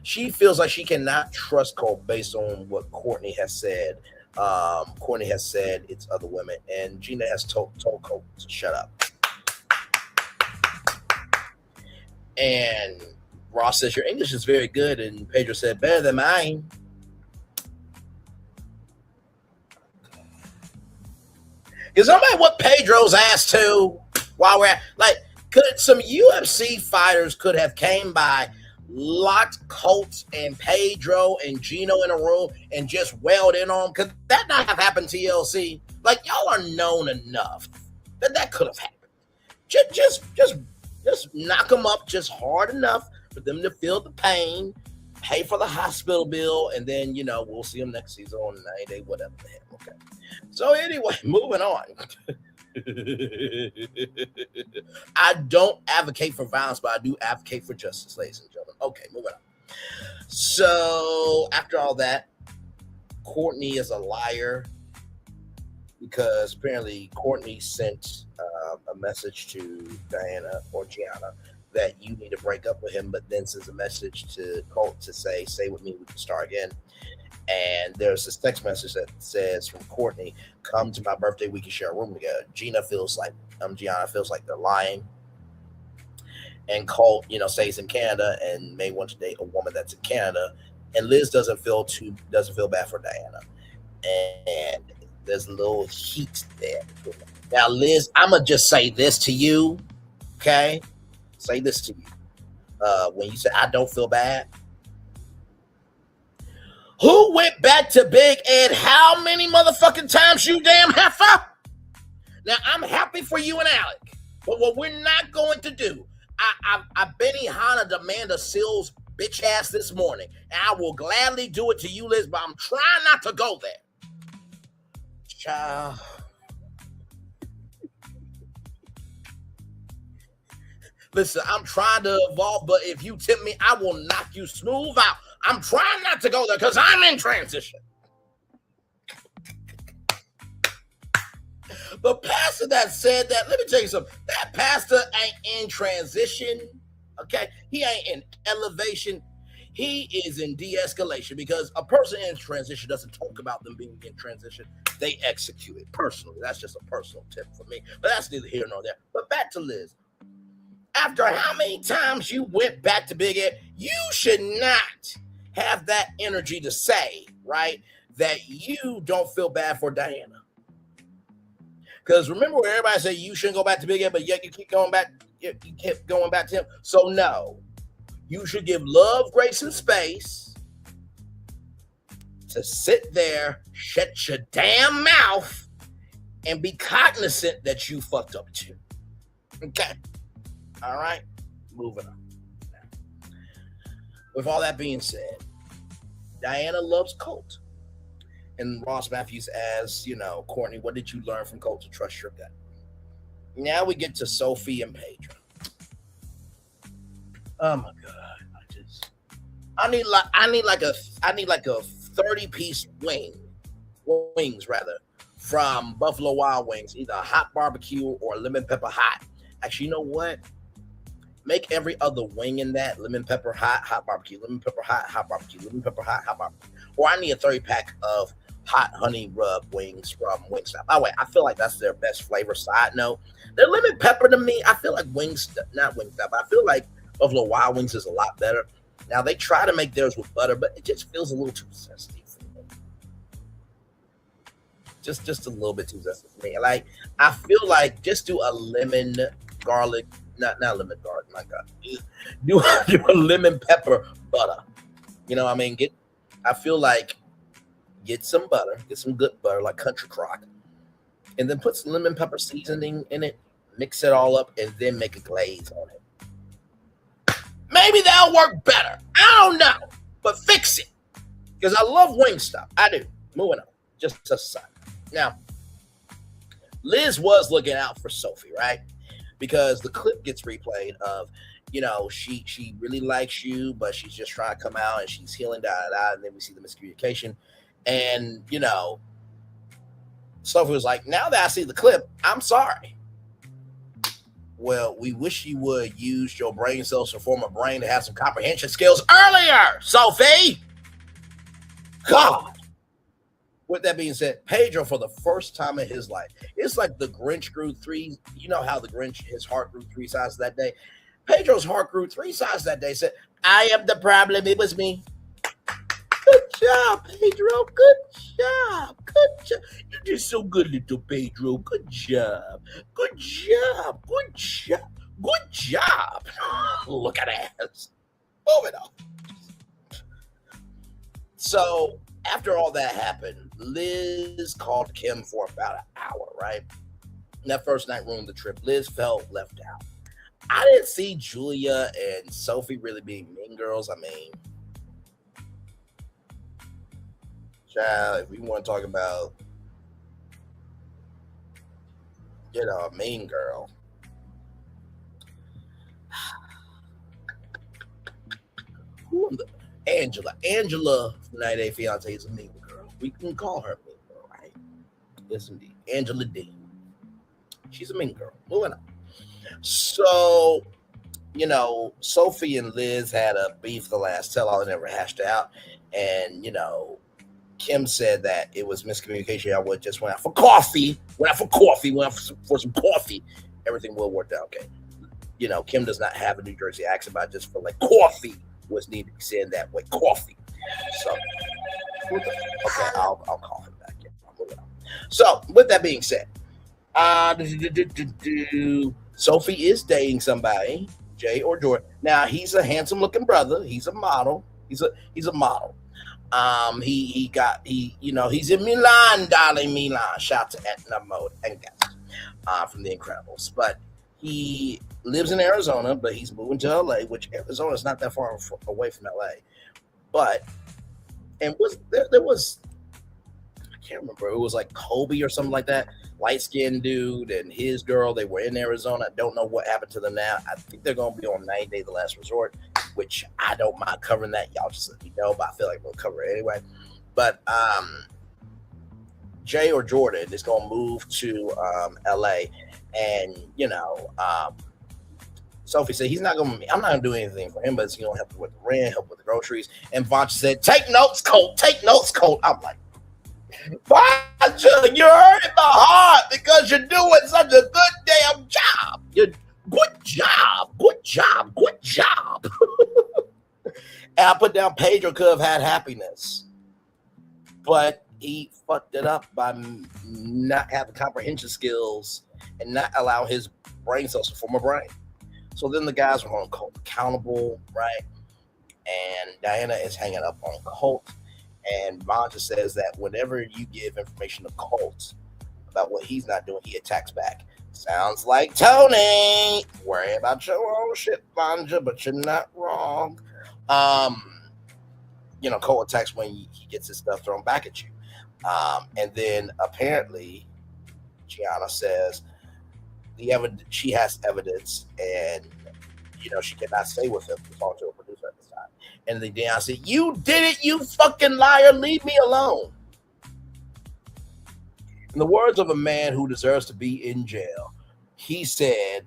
she feels like she cannot trust Colt based on what Courtney has said. Courtney has said it's other women. And Gina has told Colt to shut up. And Ross says, your English is very good. And Pedro said, better than mine. Is somebody what Pedro's asked to while we're at, like, could some UFC fighters could have came by, locked Colt and Pedro and Gino in a room and just wailed in on them? Could that not have happened to TLC? Like, y'all are known enough that could have happened. Just knock them up just hard enough for them to feel the pain, pay for the hospital bill, and then, we'll see them next season on 90 Day, whatever the hell. Okay. So anyway, moving on. I don't advocate for violence, but I do advocate for justice, ladies and gentlemen. Okay, moving on. So after all that, Courtney is a liar because apparently Courtney sent a message to Diana or Gianna that you need to break up with him, but then sends a message to Colt to say, stay with me, we can start again. And there's this text message that says from Courtney, come to my birthday, we can share a room together. Gianna feels like they're lying. And Colt, stays in Canada and may want to date a woman that's in Canada. And Liz doesn't feel bad for Diana. And there's a little heat there. Now, Liz, I'm going to just say this to you, okay? Say this to you. When you say, I don't feel bad. Who went back to Big Ed how many motherfucking times, you damn heifer? Now, I'm happy for you and Alec. But what we're not going to do, I Benny Hanna demand a Sills bitch ass this morning. And I will gladly do it to you, Liz, but I'm trying not to go there. Child. Listen, I'm trying to evolve, but if you tip me, I will knock you smooth out. I'm trying not to go there because I'm in transition. The pastor that said that, let me tell you something. That pastor ain't in transition, okay? He ain't in elevation. He is in de-escalation because a person in transition doesn't talk about them being in transition. They execute it personally. That's just a personal tip for me. But that's neither here nor there. But back to Liz. After how many times you went back to Big Ed, you should not have that energy to say, right, that you don't feel bad for Diana. Because remember where everybody said you shouldn't go back to Big Ed, but yet you keep going back, you kept going back to him. So no, you should give love, grace, and space to sit there, shut your damn mouth, and be cognizant that you fucked up too. Okay? All right? Moving on. With all that being said, Diana loves Colt. And Ross Matthews asks, Courtney, what did you learn from Colt to trust your gut? Now we get to Sophie and Pedro. Oh my God. I need like a 30-piece wings from Buffalo Wild Wings, either a hot barbecue or lemon pepper hot. Actually, you know what? Make every other wing in that lemon pepper hot barbecue, lemon pepper hot barbecue, lemon pepper hot barbecue. Or I need a 30-pack of hot honey rub wings from Wingstop. By the way, I feel like that's their best flavor. Side note, their lemon pepper to me, I feel like not Wingstop, I feel like Buffalo Wild Wings is a lot better. Now, they try to make theirs with butter, but it just feels a little too sensitive for me. Just a little bit too sensitive for me. Like, I feel like just do a lemon garlic, not lemon garlic, my God. Do a lemon pepper butter. You know what I mean? I feel like get some butter, get some good butter, like Country Crock, and then put some lemon pepper seasoning in it, mix it all up, and then make a glaze on it. Maybe that'll work better. I don't know. But fix it. Because I love Wingstop. I do. Moving on. Just a side. Now, Liz was looking out for Sophie, right? Because the clip gets replayed of, she really likes you, but she's just trying to come out and she's healing, and then we see the miscommunication. And, Sophie was like, now that I see the clip, I'm sorry. Well, we wish you would use your brain cells to form a brain to have some comprehension skills earlier, Sophie. God. With that being said, Pedro, for the first time in his life, it's like the Grinch grew three. You know how the Grinch, his heart grew 3 sizes that day? Pedro's heart grew 3 sizes that day. Said, I am the problem. It was me. Good job, Pedro. Good job. Good job. You did so good, little Pedro. Good job. Good job. Good job. Good job. Look at that. Moving on. So, after all that happened, Liz called Kim for about an hour, right? And that first night ruined the trip. Liz felt left out. I didn't see Julia and Sophie really being mean girls. I mean, child, if we want to talk about, a mean girl. Angela from 90 Day Fiance is a mean girl. We can call her a mean girl, right? Yes, indeed. Angela D. She's a mean girl. Moving on. So, Sophie and Liz had a beef the last tell-all they never hashed out. And, Kim said that it was miscommunication. I just went out for coffee. Went out for some coffee. Everything will work out okay. Kim does not have a New Jersey accent, but I just feel like coffee was needed to be said that way. Coffee. So, okay, I'll call him back. Yeah, so, with that being said, Sophie is dating somebody, Jay or Jordan. Now, he's a handsome-looking brother. He's a model. He's a model. He's in Milan, darling, Milan. Shout to Etna Mode and guys from The Incredibles. But he lives in Arizona, but he's moving to LA, which Arizona is not that far away from LA. But there was I can't remember. It was like Kobe or something like that. Light-skinned dude and his girl. They were in Arizona. I don't know what happened to them now. I think they're going to be on 90 Day The Last Resort, which I don't mind covering that. Y'all just let me know, but I feel like we'll cover it anyway. But Jay or Jordan is going to move to LA, and Sophie said I'm not gonna do anything for him, but he's gonna help with the rent, help with the groceries. And Vanja said, take notes, Colt. Take notes, Colt. I'm like, Vanja, you're hurting my heart because you're doing such a good damn job. Good job. And I put down Pedro could have had happiness, but he fucked it up by not having comprehension skills and not allow his brain cells to form a brain. So then the guys were on Colt accountable, right? And Diana is hanging up on Colt. And Vanja says that whenever you give information to Colt about what he's not doing, he attacks back. Sounds like Tony. Worry about your own shit, Vanja, but you're not wrong. Colt attacks when he gets his stuff thrown back at you. And then apparently Gianna says she has evidence, and she cannot stay with him. He's talking to a producer at this time. And then I said, "You did it, you fucking liar! Leave me alone." In the words of a man who deserves to be in jail, he said,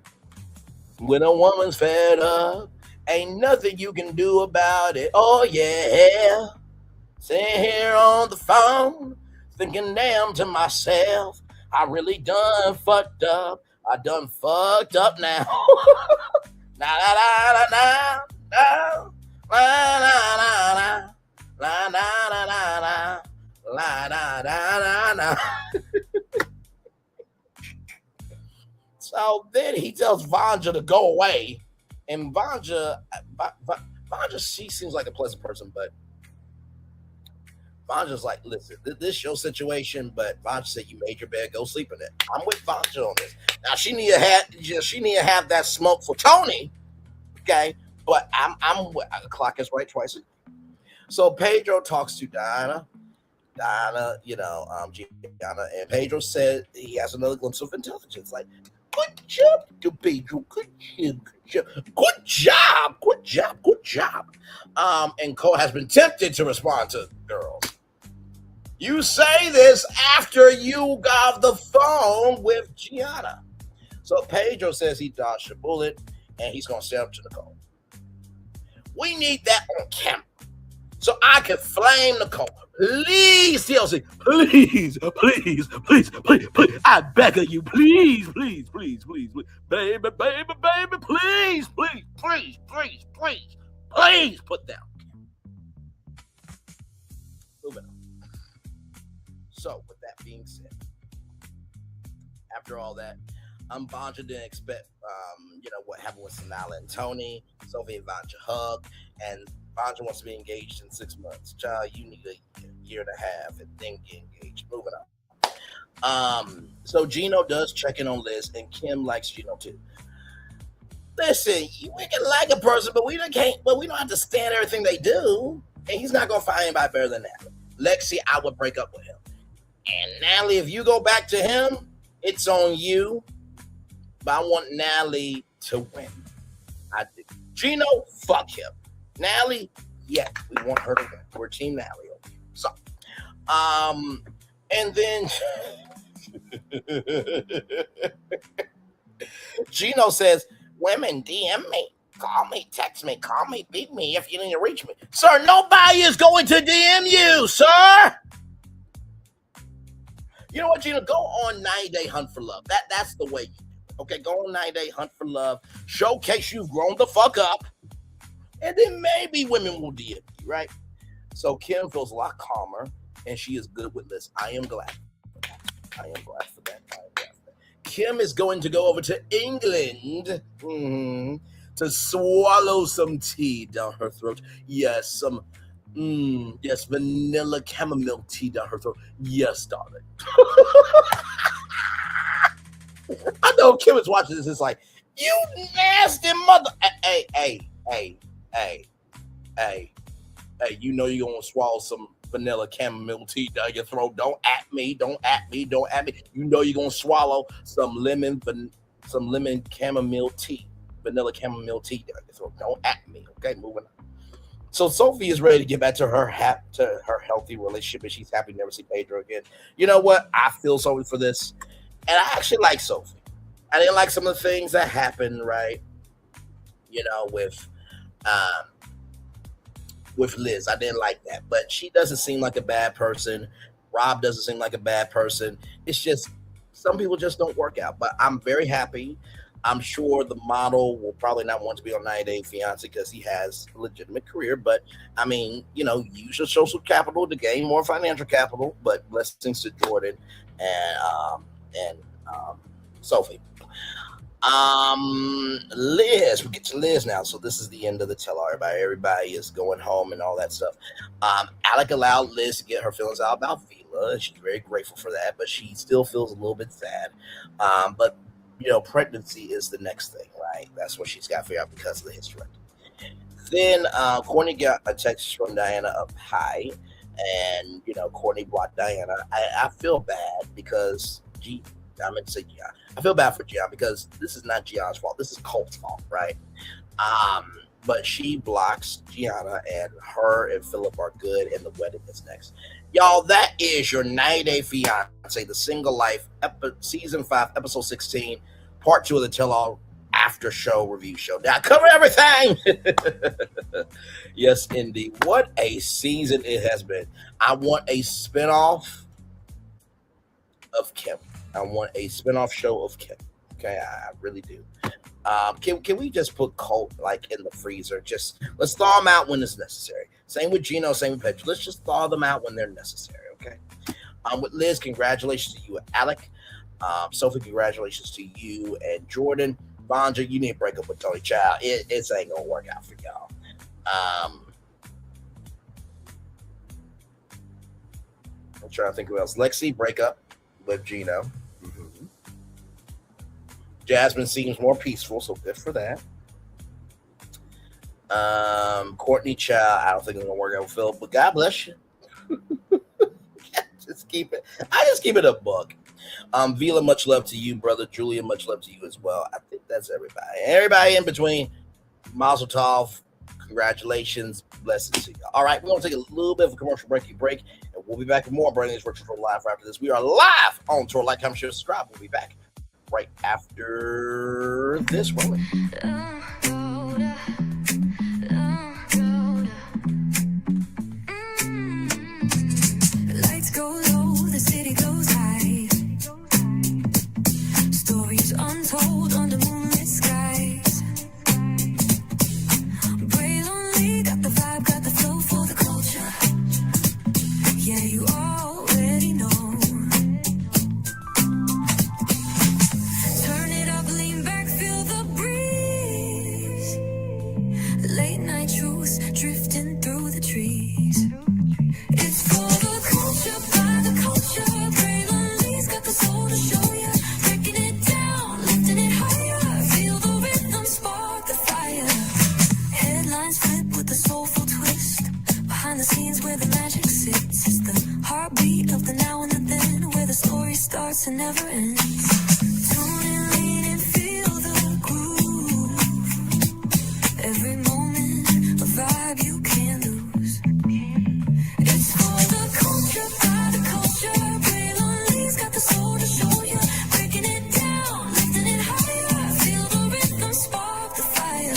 "When a woman's fed up, ain't nothing you can do about it. Oh yeah, sitting here on the phone, thinking damn to myself, I really done fucked up. I done fucked up now." Na na na na na na na na na na na na na. So then he tells Vanja to go away, and Vanja, she seems like a pleasant person, but Vanja's like, listen, this your situation, but Vanja said you made your bed, go sleep in it. I'm with Vanja on this. Now she need to have that smoke for Tony, okay? But the clock is right twice. So Pedro talks to Diana, Gina, and Pedro said he has another glimpse of intelligence. Like, good job to Pedro, good job. And Cole has been tempted to respond to girls. You say this after you got the phone with Gianna. So Pedro says he dodged a bullet and he's going to stand up to Nicole. We need that on camera so I can flame Nicole. Please, TLC, please, I beg of you, please, baby, please, put down. Moving on. So, with that being said, after all that, Vanja didn't expect, what happened with Sanala and Tony. Sophie and Vanja hug, and Vanja wants to be engaged in 6 months. Child, you need a year and a half and then get engaged. Moving on. So Gino does check in on Liz, and Kim likes Gino too. Listen, we can like a person, but we don't have to stand everything they do. And he's not gonna find anybody better than Natalie. Lexie, I would break up with him. And Natalie, if you go back to him, it's on you. But I want Natalie to win. I do. Gino, fuck him. Natalie, yeah, we want her to win. We're Team Natalie over here. So, and then Gino says, women DM me, call me, text me, call me, beat me if you need to reach me. Sir, nobody is going to DM you, sir. You know what, Gino? Go on 90-day hunt for love. That's the way you do it. Okay, go on 90-day hunt for love. Showcase you've grown the fuck up. And then maybe women will DM you, right? So Kim feels a lot calmer, and she is good with this. I am glad for that. Kim is going to go over to England to swallow some tea down her throat. Yes, vanilla chamomile tea down her throat. Yes, darling. I know Kim is watching this. It's like, you nasty mother. Hey. You know you're going to swallow some vanilla chamomile tea down your throat. Don't at me. You know you're going to swallow some lemon chamomile tea, vanilla chamomile tea down your throat. Don't at me. Okay, moving on. So Sophie is ready to get back to her healthy relationship, and she's happy to never see Pedro again. You know what? I feel sorry for this. And I actually like Sophie. I didn't like some of the things that happened, right? with um, Liz. I didn't like that, but she doesn't seem like a bad person. Rob doesn't seem like a bad person. It's just some people just don't work out. But I'm very happy. I'm sure the model will probably not want to be on 90 Day Fiance because he has a legitimate career. But I mean, use your social capital to gain more financial capital. But blessings to Jordan and Sophie. Liz, we get to Liz now. So this is the end of the tell all. Everybody is going home and all that stuff. Alec allowed Liz to get her feelings out about Vila. She's very grateful for that, but she still feels a little bit sad. But pregnancy is the next thing, right? That's what she's got to figure out because of the hysterectomy. Then Courtney got a text from Diana of hi, and Courtney blocked Diana. I feel bad because I meant to say Gina. I feel bad for Gina because this is not Gianna's fault. This is Colt's fault, right? But she blocks Gianna, and her and Phillip are good, and the wedding is next. Y'all, that is your 90 Day Fiance, the Single Life, Season 5, Episode 16, Part 2 of the Tell-All After Show Review Show. Now, I cover everything! Yes, indeed. What a season it has been. I want a spinoff of Kim. I want a spinoff show of Kim. Okay, I really do. Can we just put Colt in the freezer? Just let's thaw them out when it's necessary. Same with Gino, same with Pedro. Let's just thaw them out when they're necessary. Okay. With Liz, congratulations to you and Alec. Sophie, congratulations to you and Jordan. Bonja, you need to break up with Tony Child. It ain't gonna work out for y'all. I'm trying to think who else. Lexie, break up with Gino. Jasmine seems more peaceful, so good for that. Courtney Child, I don't think it's gonna work out with Phillip, but God bless you. just keep it a buck. Vila, much love to you, brother. Julia, much love to you as well. I think that's everybody. Everybody in between, Mazel Tov, congratulations, blessings to you. All right, we're gonna take a little bit of a commercial break, and we'll be back with more Burning These Workshops live after this. We are live on Tour. Like, comment, share, subscribe. We'll be back right after this rolling. Lights go low, the city goes high. Stories untold under moonlit skies. Pray lonely, got the vibe, got the flow for the culture. Yeah, you already know. Late night truths drifting through the trees. It's for the culture, by the culture. Braylonly's got the soul to show ya. Breaking it down, lifting it higher. Feel the rhythm, spark the fire. Headlines flip with a soulful twist. Behind the scenes where the magic sits. It's the heartbeat of the now and the then, where the story starts and never ends. Tune in, lean in, feel the groove. Every vibe you can't lose. It's for the culture, by the culture. Braylonly's got the soul to show ya. Breaking it down, lifting it higher. Feel the rhythm, spark the fire.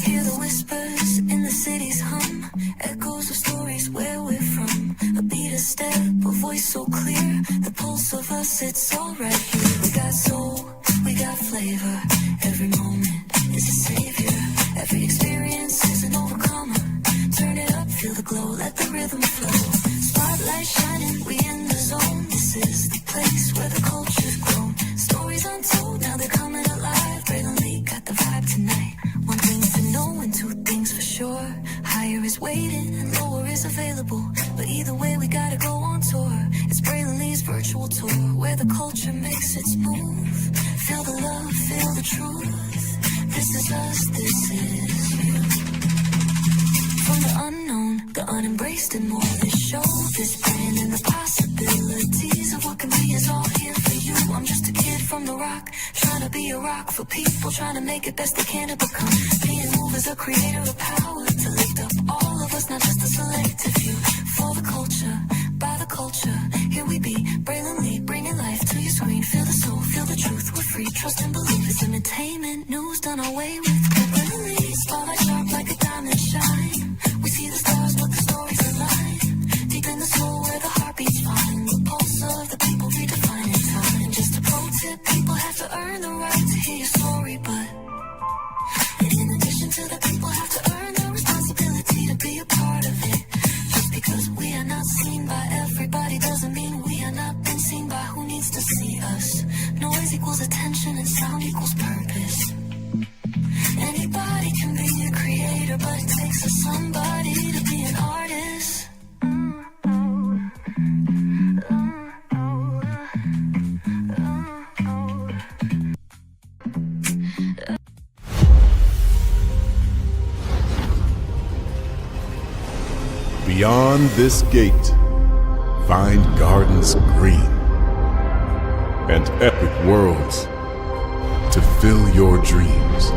Hear the whispers in the city's hum. Echoes of stories where we're from. A beat, a step, a voice so clear. The pulse of us, it's all right here. We got soul, we got flavor. Every moment is a savior. Every experience is an overcomer. Turn it up, feel the glow, let the rhythm flow. Spotlight shining, we in the zone. This is the place where the culture's grown. Stories untold, now they're coming alive. Braylonly got the vibe tonight. One thing to know and two things for sure. Higher is waiting and lower is available. But either way, we gotta go on tour. It's Braylonly's virtual tour, where the culture makes its move. Feel the love, feel the truth. This is us, this is you. From the unknown, the unembraced and more. This show, this brand, and the possibilities of what can be is all here for you. I'm just a kid from the rock, trying to be a rock for people, trying to make it best they can to become. Being moved as a creator of power to lift up all of us, not just a selective few. For the culture, by the culture, here we be, brilliantly bringing life to your screen. Feel the soul, feel the truth, we're free, trust and believe. It's entertainment, news done away with. Brilliantly, spotlight sharp like a diamond shine. We see the stars, but the stories align. Deep in the soul where the heartbeats find. The pulse of the people redefining time. Just a pro tip, people have to earn the right to hear your story, but in addition to that, people have to earn the responsibility to be a part of it. Just because we are not seen by everybody doesn't mean we are not been seen by who needs to see us. Noise equals attention and sound equals purpose. Anybody can be a creator, but it takes a somebody to be an artist. Beyond this gate, find gardens green and epic worlds to fill your dreams.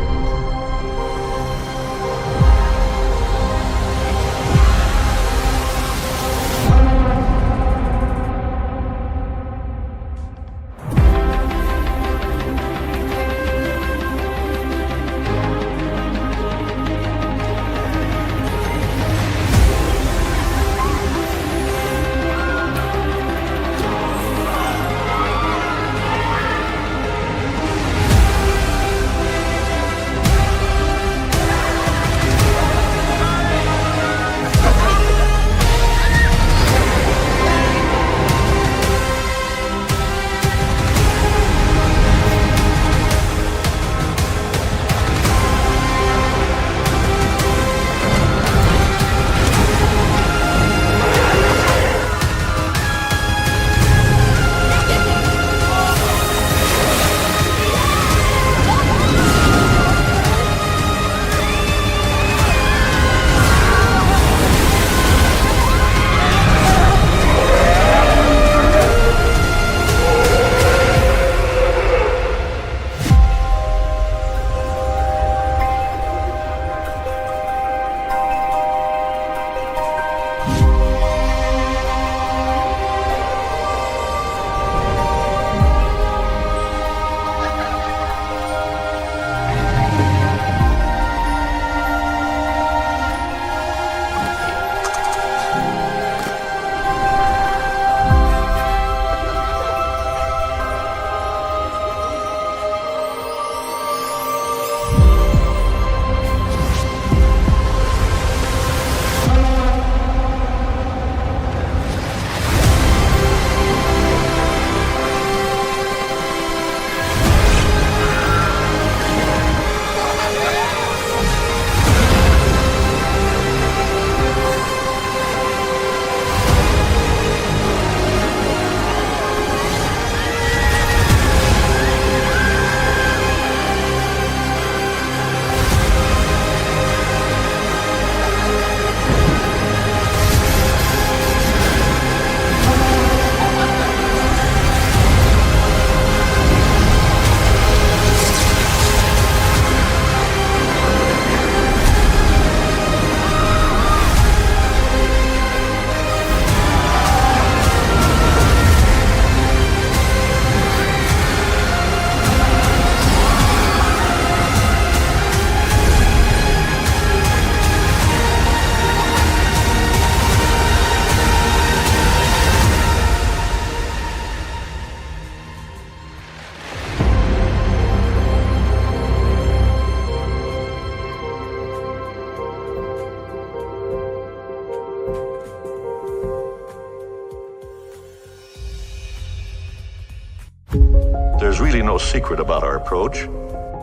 There's really no secret about our approach.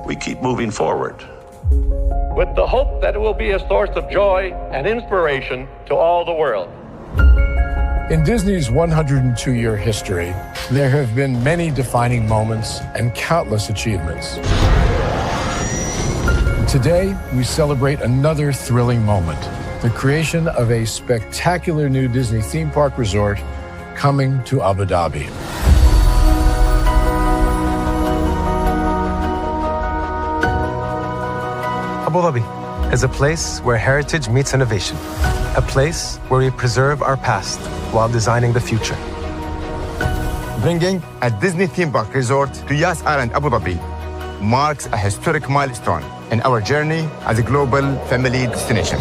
We keep moving forward, with the hope that it will be a source of joy and inspiration to all the world. In Disney's 102-year history, there have been many defining moments and countless achievements. Today, we celebrate another thrilling moment, the creation of a spectacular new Disney theme park resort coming to Abu Dhabi. Abu Dhabi is a place where heritage meets innovation, a place where we preserve our past while designing the future. Bringing a Disney theme park resort to Yas Island, Abu Dhabi marks a historic milestone in our journey as a global family destination.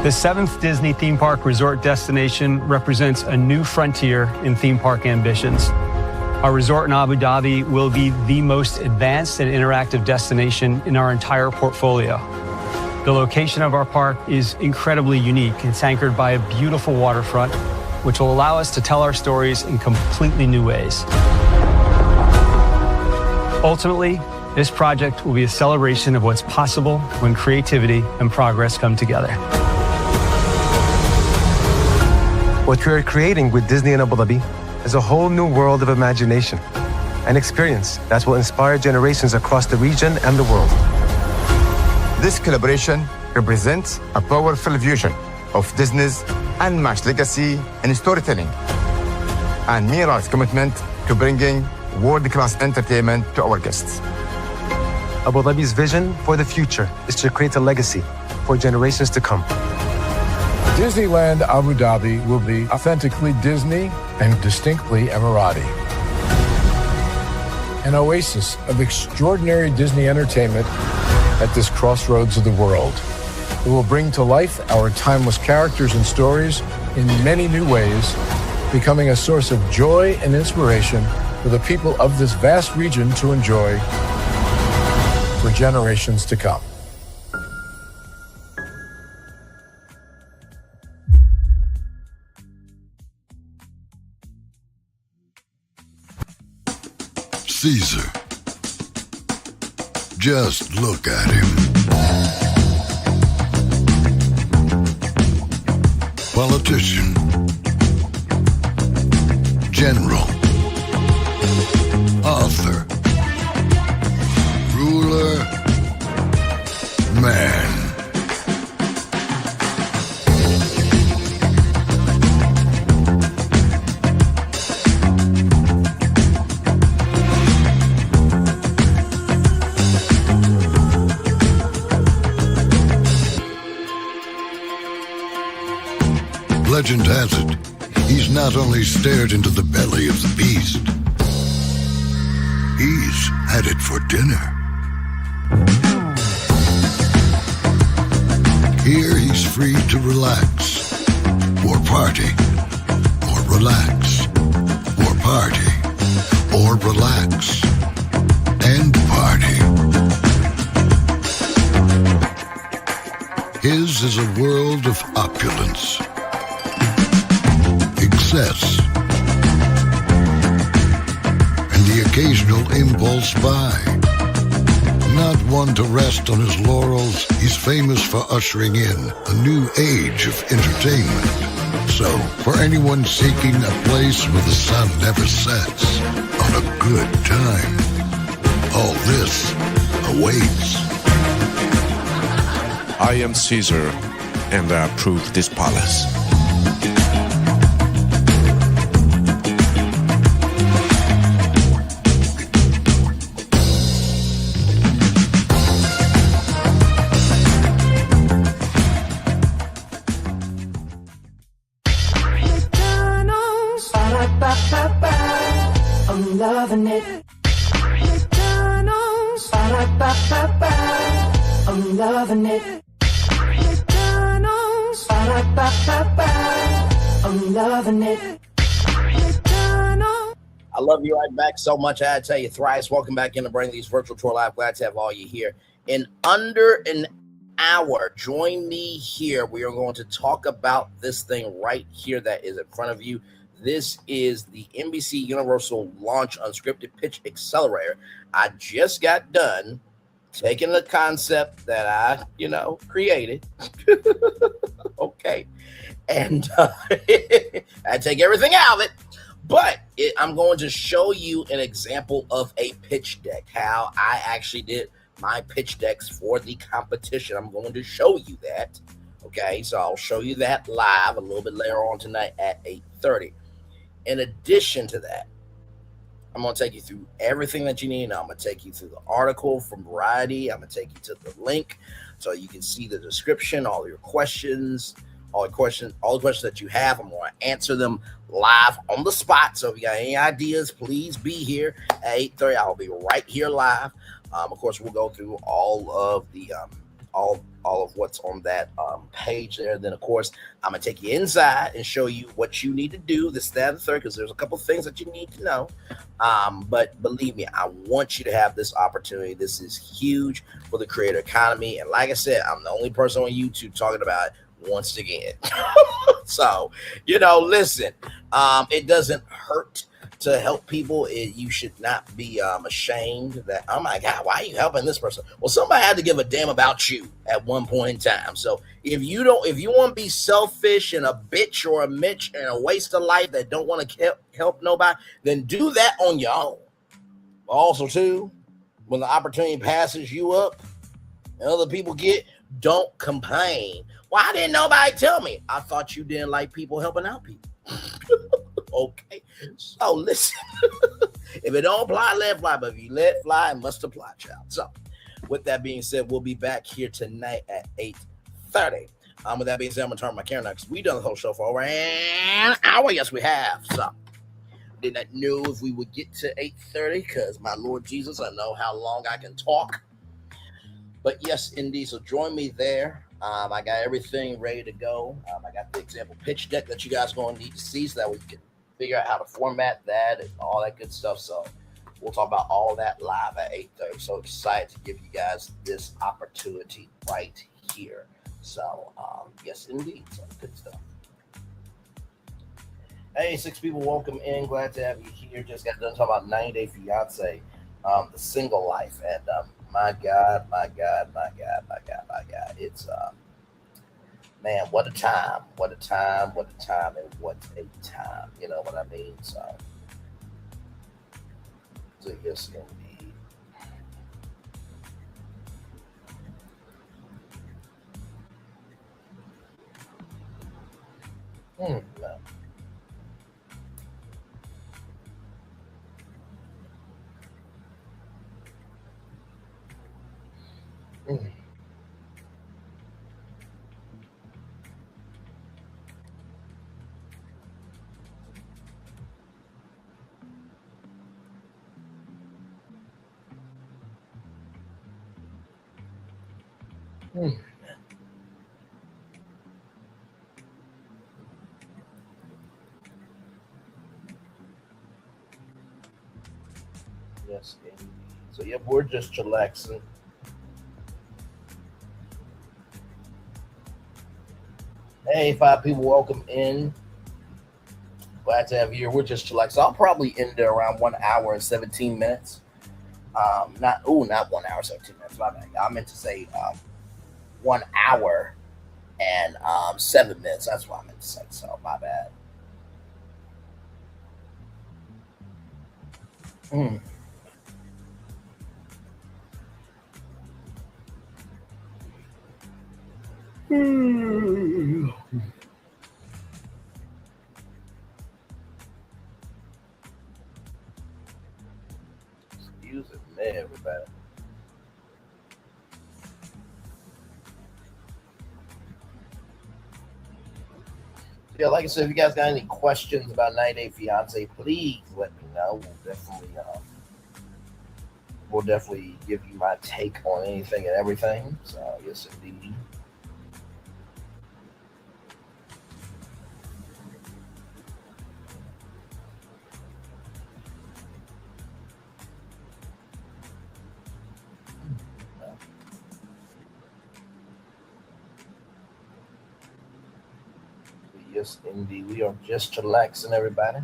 The 7th Disney theme park resort destination represents a new frontier in theme park ambitions. Our resort in Abu Dhabi will be the most advanced and interactive destination in our entire portfolio. The location of our park is incredibly unique. It's anchored by a beautiful waterfront, which will allow us to tell our stories in completely new ways. Ultimately, this project will be a celebration of what's possible when creativity and progress come together. What we are creating with Disney in Abu Dhabi is a whole new world of imagination, an experience that will inspire generations across the region and the world. This collaboration represents a powerful fusion of Disney's unmatched legacy in storytelling and Mira's commitment to bringing world-class entertainment to our guests. Abu Dhabi's vision for the future is to create a legacy for generations to come. Disneyland Abu Dhabi will be authentically Disney and distinctly Emirati. An oasis of extraordinary Disney entertainment at this crossroads of the world. It will bring to life our timeless characters and stories in many new ways, becoming a source of joy and inspiration for the people of this vast region to enjoy for generations to come. Caesar. Just look at him. Politician. General. Author. Ruler. Man. Legend has it, he's not only stared into the belly of the beast, he's had it for dinner. Here he's free to relax, or party, or relax, or party, or relax, and party. His is a world of opulence, excess, and the occasional impulse buy. Not one to rest on his laurels, he's famous for ushering in a new age of entertainment. So, for anyone seeking a place where the sun never sets on a good time, all this awaits. I am Caesar, and I approve this palace. I'm loving it. McDonald's. Ba-da-ba-ba-ba. I'm loving it. McDonald's. Ba-da-ba-ba-ba. I'm loving it. McDonald's. I love you right back so much. I had to tell you thrice. Welcome back in to bring these virtual tour live. Glad to have all you here. In under an hour, join me here. We are going to talk about this thing right here that is in front of you. This is the NBC Universal Launch Unscripted Pitch Accelerator. I just got done taking the concept that I, created. Okay. And I take everything out of it. But I'm going to show you an example of a pitch deck, how I actually did my pitch decks for the competition. I'm going to show you that. Okay, so I'll show you that live a little bit later on tonight at 8:30. In addition to that, I'm going to take you through everything that you need. I'm going to take you through the article from Variety. I'm going to take you to the link so you can see the description, all your questions, all the questions that you have. I'm going to answer them live on the spot. So if you got any ideas, please be here at 8:30. I'll be right here live. Of course, we'll go through all of the all of what's on that page there. Then, of course, I'm going to take you inside and show you what you need to do, this, that, and the third, because there's a couple things that you need to know. But believe me, I want you to have this opportunity. This is huge for the creator economy. And like I said, I'm the only person on YouTube talking about it once again. So, listen, it doesn't hurt to help people. You should not be ashamed that, oh my God, why are you helping this person? Well, somebody had to give a damn about you at one point in time. So if you want to be selfish and a bitch or a Mitch and a waste of life that don't want to help nobody, then do that on your own. Also, too, when the opportunity passes you up and other people don't complain. Why didn't nobody tell me? I thought you didn't like people helping out people. Okay, so listen. If it don't apply, let it fly. But if you let it fly, it must apply, child. So, with that being said, we'll be back here tonight at 8:30. With that being said, I'm gonna turn my camera now because we've done the whole show for over an hour. Yes, we have. So, did not know if we would get to 8:30 because my Lord Jesus, I know how long I can talk. But yes, indeed. So join me there. I got everything ready to go. I got the example pitch deck that you guys are going to need to see so that we can figure out how to format that and all that good stuff. So we'll talk about all that live at 8:30. So excited to give you guys this opportunity right here. So yes, indeed. So good stuff. Hey, 6 people, welcome in. Glad to have you here. Just got done talking about 90 Day Fiance, the single life. And my God. It's, man, what a time, and what a time. You know what I mean? So yes, indeed. No. Yes, indeed. So yep, we're just chillaxing. Hey, 5 people, welcome in. Glad to have you here. We're just chillaxing. So I'll probably end it around 1 hour and 17 minutes. Not 1 hour, 17 minutes. My bad. I meant to say 1 hour and 7 minutes. That's what I meant to say. So my bad. Excuse me, everybody. Yeah, like I said, if you guys got any questions about 90 Day Fiance, please let me know. We'll definitely give you my take on anything and everything. So yes, indeed. Yes, indeed. We are just chillaxing, everybody.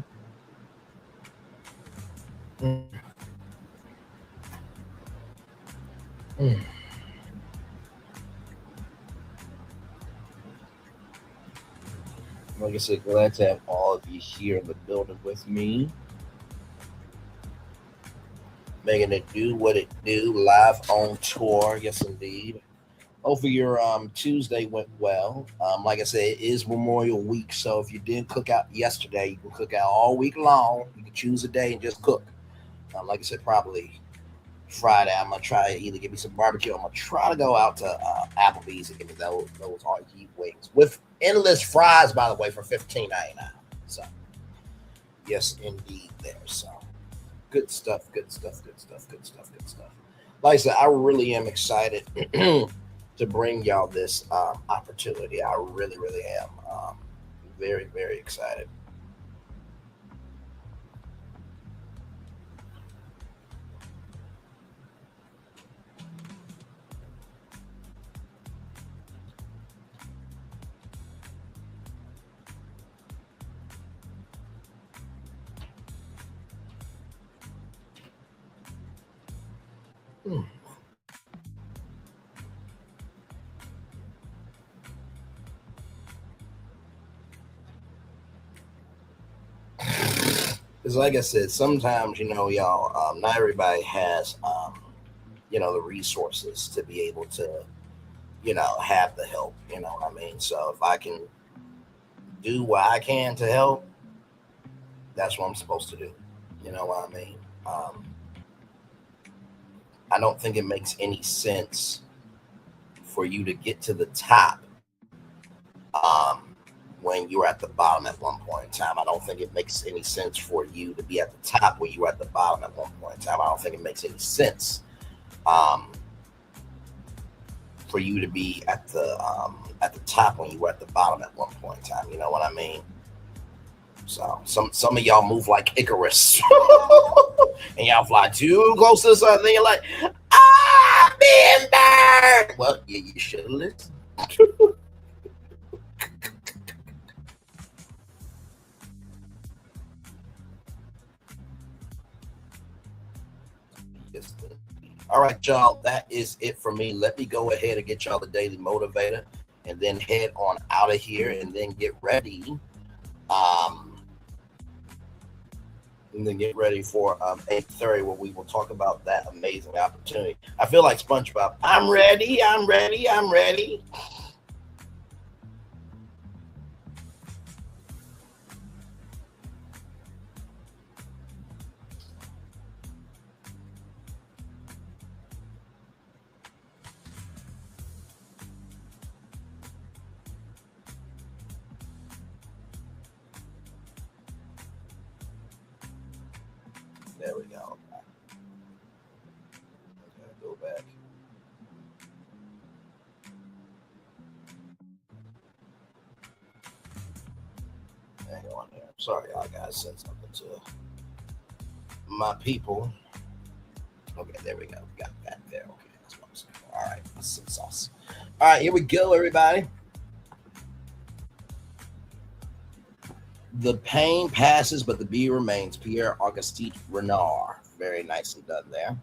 Like I said, glad to have all of you here in the building with me. Making it do what it do, live on tour. Yes, indeed. Hopefully your Tuesday went well. Like I said, it is Memorial Week, so if you didn't cook out yesterday, you can cook out all week long. You can choose a day and just cook. Like I said, probably Friday. I'm gonna try to either get me some barbecue. I'm gonna try to go out to Applebee's and get me those all-you-can-eat wings with endless fries, by the way, for $15.99. So, yes, indeed, there. So, good stuff. Like I said, I really am excited to bring y'all this opportunity. I really, really am. Very, very excited. Because like I said, sometimes, y'all, not everybody has, the resources to be able to, have the help, you know what I mean? So if I can do what I can to help, that's what I'm supposed to do. You know what I mean? I don't think it makes any sense for you to get to the top when you're at the bottom at one point in time. I don't think it makes any sense for you to be at the top when you were at the bottom at one point in time. I don't think it makes any sense for you to be at the top when you were at the bottom at one point in time. You know what I mean? So some of y'all move like Icarus, and y'all fly too close to the sun. Then you're like, I'm being burned. Well, yeah, you should have listened. All right, y'all, that is it for me. Let me go ahead and get y'all the Daily Motivator and then head on out of here and then get ready. And then get ready for 8:30 where we will talk about that amazing opportunity. I feel like SpongeBob. I'm ready. There we go. Okay, go back. Hang on here. Sorry, I gotta send something to my people. Okay, there we go. Got that there. Okay, that's what I'm saying. All right, that's some sauce. All right, here we go, everybody. The pain passes, but the bee remains. Pierre-Auguste Renard. Very nicely done there.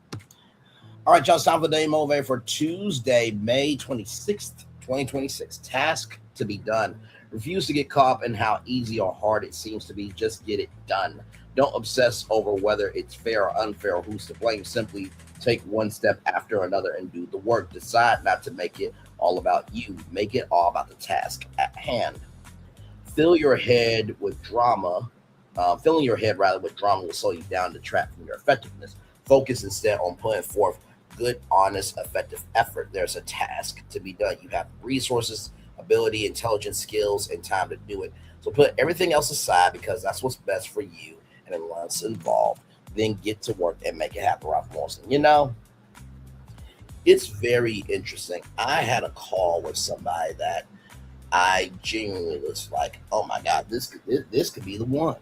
All right, y'all. It's time for the Day Motivator for Tuesday, May 26th, 2026. Task to be done. Refuse to get caught up in how easy or hard it seems to be. Just get it done. Don't obsess over whether it's fair or unfair or who's to blame. Simply take one step after another and do the work. Decide not to make it all about you. Make it all about the task at hand. Filling your head with drama will slow you down, detract from your effectiveness. Focus instead on putting forth good, honest, effective effort. There's a task to be done. You have resources, ability, intelligence, skills, and time to do it. So put everything else aside because that's what's best for you and everyone's involved. Then get to work and make it happen, Ralph Morrison. It's very interesting. I had a call with somebody that I genuinely was like, oh my God, this could be the one.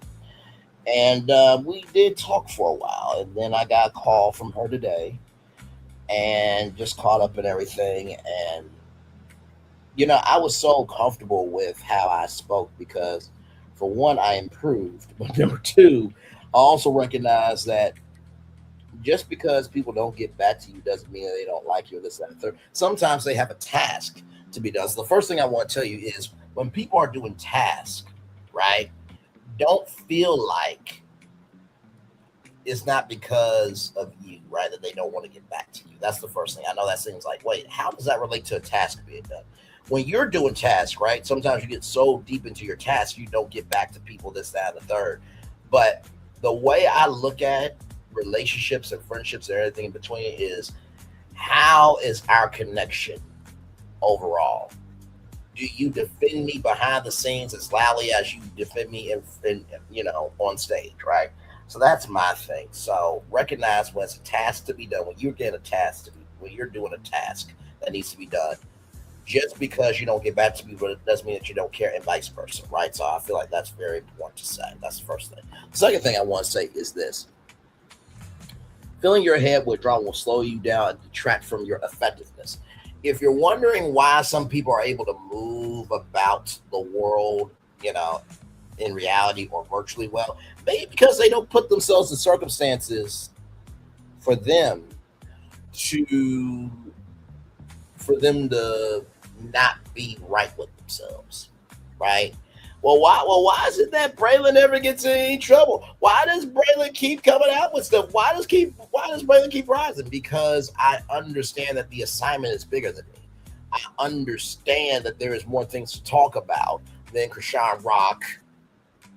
And we did talk for a while. And then I got a call from her today and just caught up and everything. And, I was so comfortable with how I spoke because, for one, I improved. But number two, I also recognize that just because people don't get back to you doesn't mean that they don't like you or this, that, and third. Sometimes they have a task to be done. So the first thing I want to tell you is when people are doing tasks, right, don't feel like it's not because of you, right, that they don't want to get back to you. That's the first thing. I know that seems like, wait, how does that relate to a task being done? When you're doing tasks, right, sometimes you get so deep into your task, you don't get back to people, this, that, and the third. But the way I look at it relationships and friendships and everything in between is, how is our connection overall? Do you defend me behind the scenes as loudly as you defend me in on stage, right? So that's my thing. So recognize when it's a task to be done, when you're getting a task when you're doing a task that needs to be done. Just because you don't get back to me, but it doesn't mean that you don't care, and vice versa, right? So I feel like that's very important to say. That's the first thing. The second thing I want to say is this: filling your head with drama will slow you down and detract from your effectiveness. If you're wondering why some people are able to move about the world, in reality or virtually well, maybe because they don't put themselves in circumstances for them to not be right with themselves, right? Well, why is it that Braylon never gets in any trouble? Why does Braylon keep coming out with stuff? Why does Braylon keep rising? Because I understand that the assignment is bigger than me. I understand that there is more things to talk about than Krishan Rock,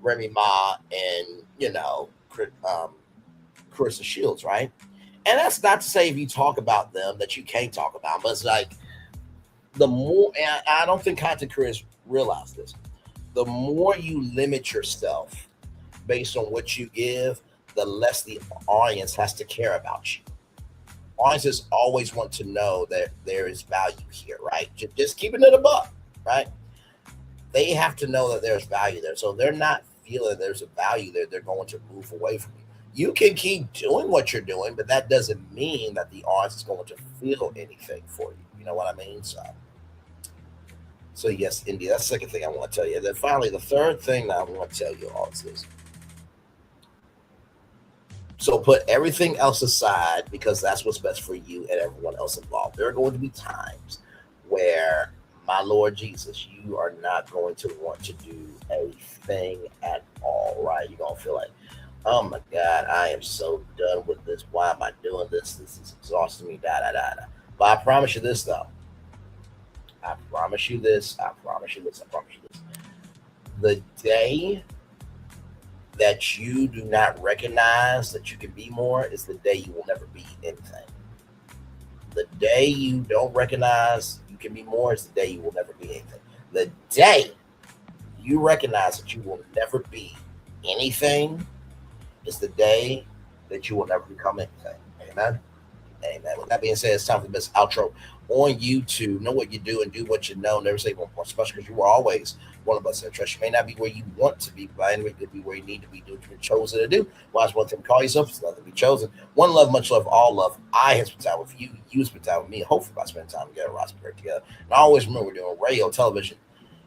Remy Ma, and Carissa Shields, right? And that's not to say if you talk about them that you can't talk about, but it's like the more, and I don't think content creators realize this, the more you limit yourself based on what you give, the less the audience has to care about you. Audiences always want to know that there is value here, right? Just keeping it a buck, right? They have to know that there's value there. So they're not feeling there's a value there. They're going to move away from you. You can keep doing what you're doing, but that doesn't mean that the audience is going to feel anything for you. You know what I mean? So yes, India, that's the second thing I want to tell you. And then finally, the third thing that I want to tell you all is this. So put everything else aside, because that's what's best for you and everyone else involved. There are going to be times where, my Lord Jesus, you are not going to want to do a thing at all, right? You're going to feel like, oh my God, I am so done with this. Why am I doing this? This is exhausting me, da. But I promise you this, though. I promise you this. The day that you do not recognize that you can be more is the day you will never be anything. The day you don't recognize you can be more is the day you will never be anything. The day you recognize that you will never be anything is the day that you will never become anything. Amen. Amen. With that being said, it's time for the best outro on YouTube. Know what you do and do what you know. Never say one more special, because you are always one of us in trust. You may not be where you want to be, but anyway, you could be where you need to be. Do what you've been chosen to do. Why is one thing call yourself? It's nothing to be chosen. One love, much love, all love. I have spent time with you. You spend time with me. Hopefully, by spending time together, we'll spend together. And I always remember, we're doing radio, television.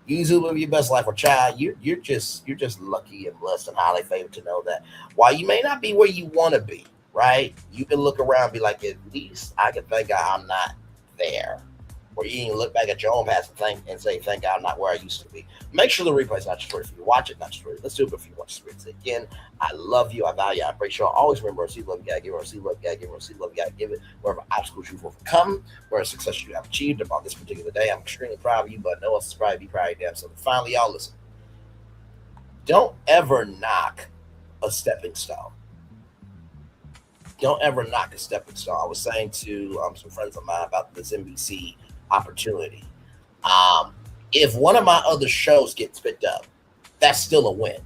You do live your best life, or child. You're just lucky and blessed and highly favored to know that while you may not be where you want to be, right? You can look around and be like, at least I can thank God I'm not there. Or you can look back at your own past and say, thank God I'm not where I used to be. Make sure the replay is not just for you. Watch it, not just for you. Let's do it before you watch the replay. Again, I love you. I value you. I appreciate you. Always remember, receive love, you gotta give it. Receive love, you gotta give it. Receive love, you gotta give it. Wherever obstacles you've overcome, wherever success you have achieved about this particular day, I'm extremely proud of you, but no one else is proud of you. Proud of you. So finally, y'all listen. Don't ever knock a stepping stone. Don't ever knock a stepping stone. I was saying to some friends of mine about this NBC opportunity. If one of my other shows gets picked up, that's still a win,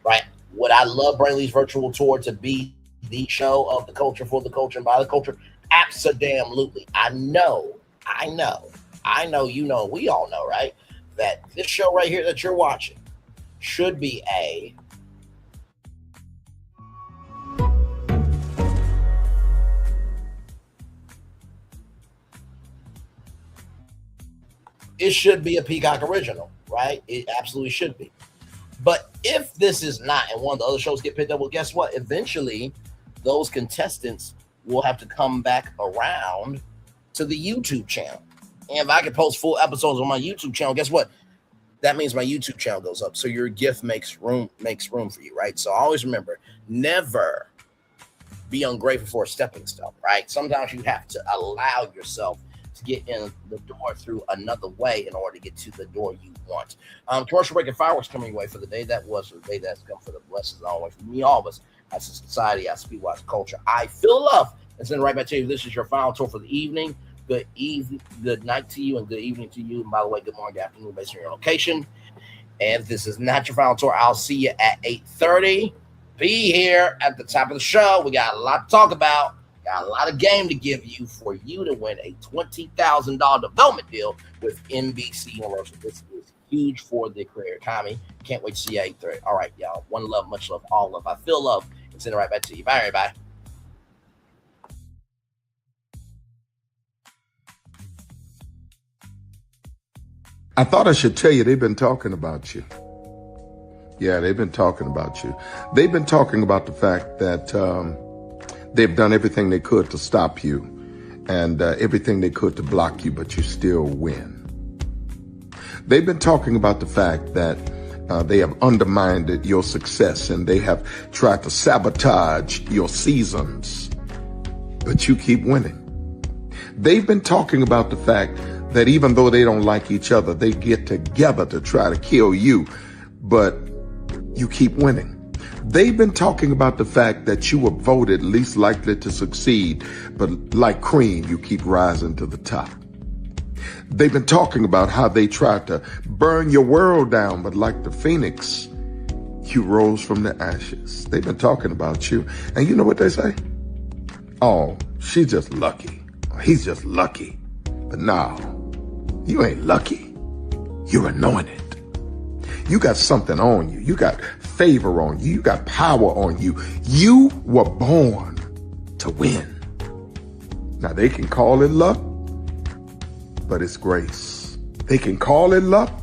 right? Would I love Brayley's virtual tour to be the show of the culture, for the culture, and by the culture? Absolutely. I know, you know, we all know, right? That this show right here that you're watching should be it should be a Peacock original, right? It absolutely should be. But if this is not, and one of the other shows get picked up, well, guess what? Eventually, those contestants will have to come back around to the YouTube channel. And if I can post full episodes on my YouTube channel, guess what? That means my YouTube channel goes up. So your gift makes room for you, right? So always remember, never be ungrateful for a stepping stone, right? Sometimes you have to allow yourself to get in the door through another way in order to get to the door you want. Commercial break and fireworks coming your way for the day that was, for the day that's come, for the blessings always from me, all of us. as a society, as people, as a culture. I feel love. And send it right back to you. This is your final tour for the evening. Good night to you, and good evening to you. And by the way, good morning, good afternoon, based on your location. And if this is not your final tour, I'll see you at 8:30. Be here at the top of the show. We got a lot to talk about. Got a lot of game to give you for you to win a $20,000 development deal with NBC Universal. This is huge for the career economy. Can't wait to see you at 8:30. All right, y'all. One love, much love, all love. I feel love. And send it right back to you. Bye, everybody. I thought I should tell you they've been talking about you. Yeah, they've been talking about you. They've been talking about the fact that they've done everything they could to stop you and everything they could to block you, but you still win. They've been talking about the fact that they have undermined your success and they have tried to sabotage your seasons, but you keep winning. They've been talking about the fact that even though they don't like each other, they get together to try to kill you, but you keep winning. They've been talking about the fact that you were voted least likely to succeed, but like cream, you keep rising to the top. They've been talking about how they tried to burn your world down, but like the phoenix, you rose from the ashes. They've been talking about you. And you know what they say? Oh, she's just lucky. He's just lucky. But no, you ain't lucky. You're anointed. You got something on you. You got favor on you. You got power on you. You were born to win. Now they can call it luck, but it's grace. They can call it luck,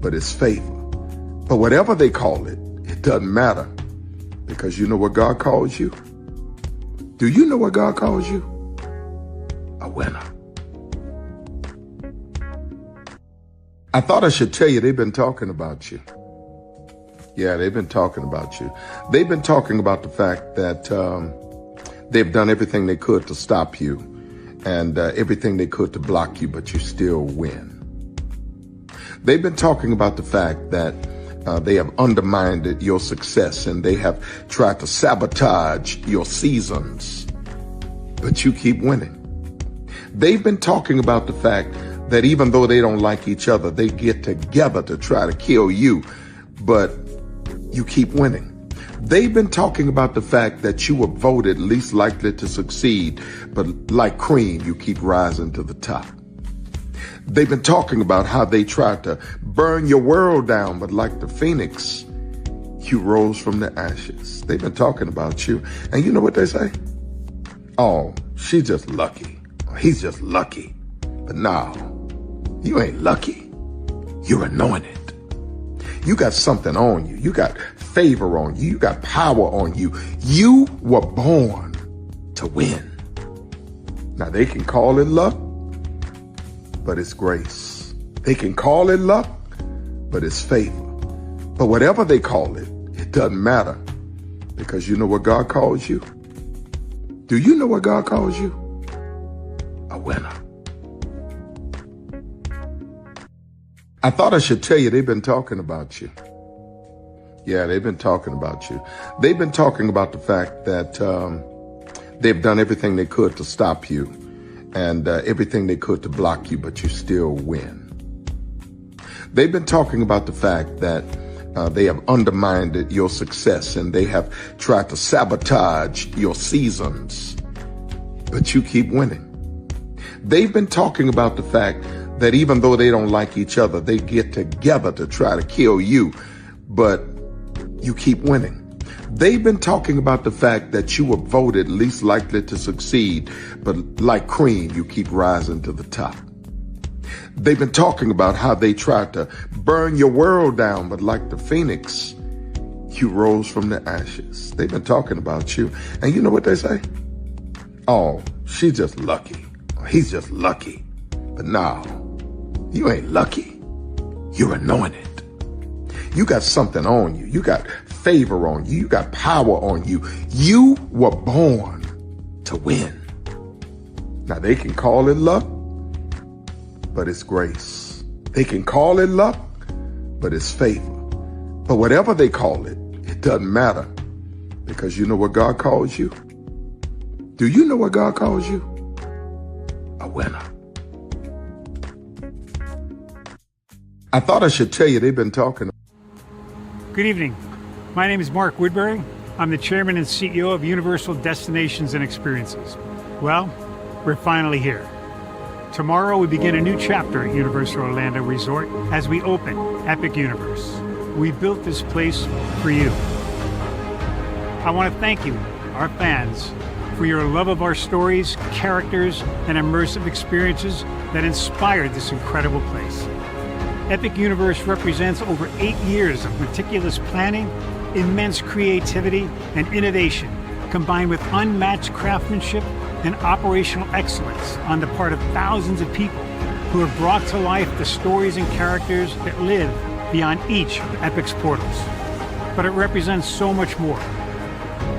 but it's favor. But whatever they call it, it doesn't matter, because you know what God calls you? Do you know what God calls you? A winner. I thought I should tell you they've been talking about you. Yeah, they've been talking about you. They've been talking about the fact that they've done everything they could to stop you and everything they could to block you, but you still win. They've been talking about the fact that they have undermined your success and they have tried to sabotage your seasons, but you keep winning. They've been talking about the fact that even though they don't like each other, they get together to try to kill you, but you keep winning. They've been talking about the fact that you were voted least likely to succeed, but like cream, you keep rising to the top. They've been talking about how they tried to burn your world down, but like the phoenix, you rose from the ashes. They've been talking about you. And you know what they say? Oh, she's just lucky. He's just lucky. But no, you ain't lucky. You're anointed. You got something on you. You got favor on you. You got power on you. You were born to win. Now they can call it luck, but it's grace. They can call it luck, but it's favor. But whatever they call it, it doesn't matter, because you know what God calls you? Do you know what God calls you? A winner. I thought I should tell you they've been talking about you. Yeah, they've been talking about you. They've been talking about the fact that they've done everything they could to stop you and everything they could to block you, but you still win. They've been talking about the fact that they have undermined your success and they have tried to sabotage your seasons, but you keep winning. They've been talking about the fact that even though they don't like each other, they get together to try to kill you, but you keep winning. They've been talking about the fact that you were voted least likely to succeed, but like cream, you keep rising to the top. They've been talking about how they tried to burn your world down, but like the phoenix, you rose from the ashes. They've been talking about you. And you know what they say? Oh, she's just lucky. He's just lucky. But no, you ain't lucky. You're anointed. You got something on you. You got favor on you. You got power on you. You were born to win. Now they can call it luck, but it's grace. They can call it luck, but it's favor. But whatever they call it, it doesn't matter, Because you know what God calls you? Do you know what God calls you? A winner. I thought I should tell you they've been talking. Good evening. My name is Mark Woodbury. I'm the chairman and CEO of Universal Destinations and Experiences. Well, we're finally here. Tomorrow we begin a new chapter at Universal Orlando Resort as we open Epic Universe. We built this place for you. I want to thank you, our fans, for your love of our stories, characters, and immersive experiences that inspired this incredible place. Epic Universe represents over 8 years of meticulous planning, immense creativity, and innovation, combined with unmatched craftsmanship and operational excellence on the part of thousands of people who have brought to life the stories and characters that live beyond each of Epic's portals. But it represents so much more.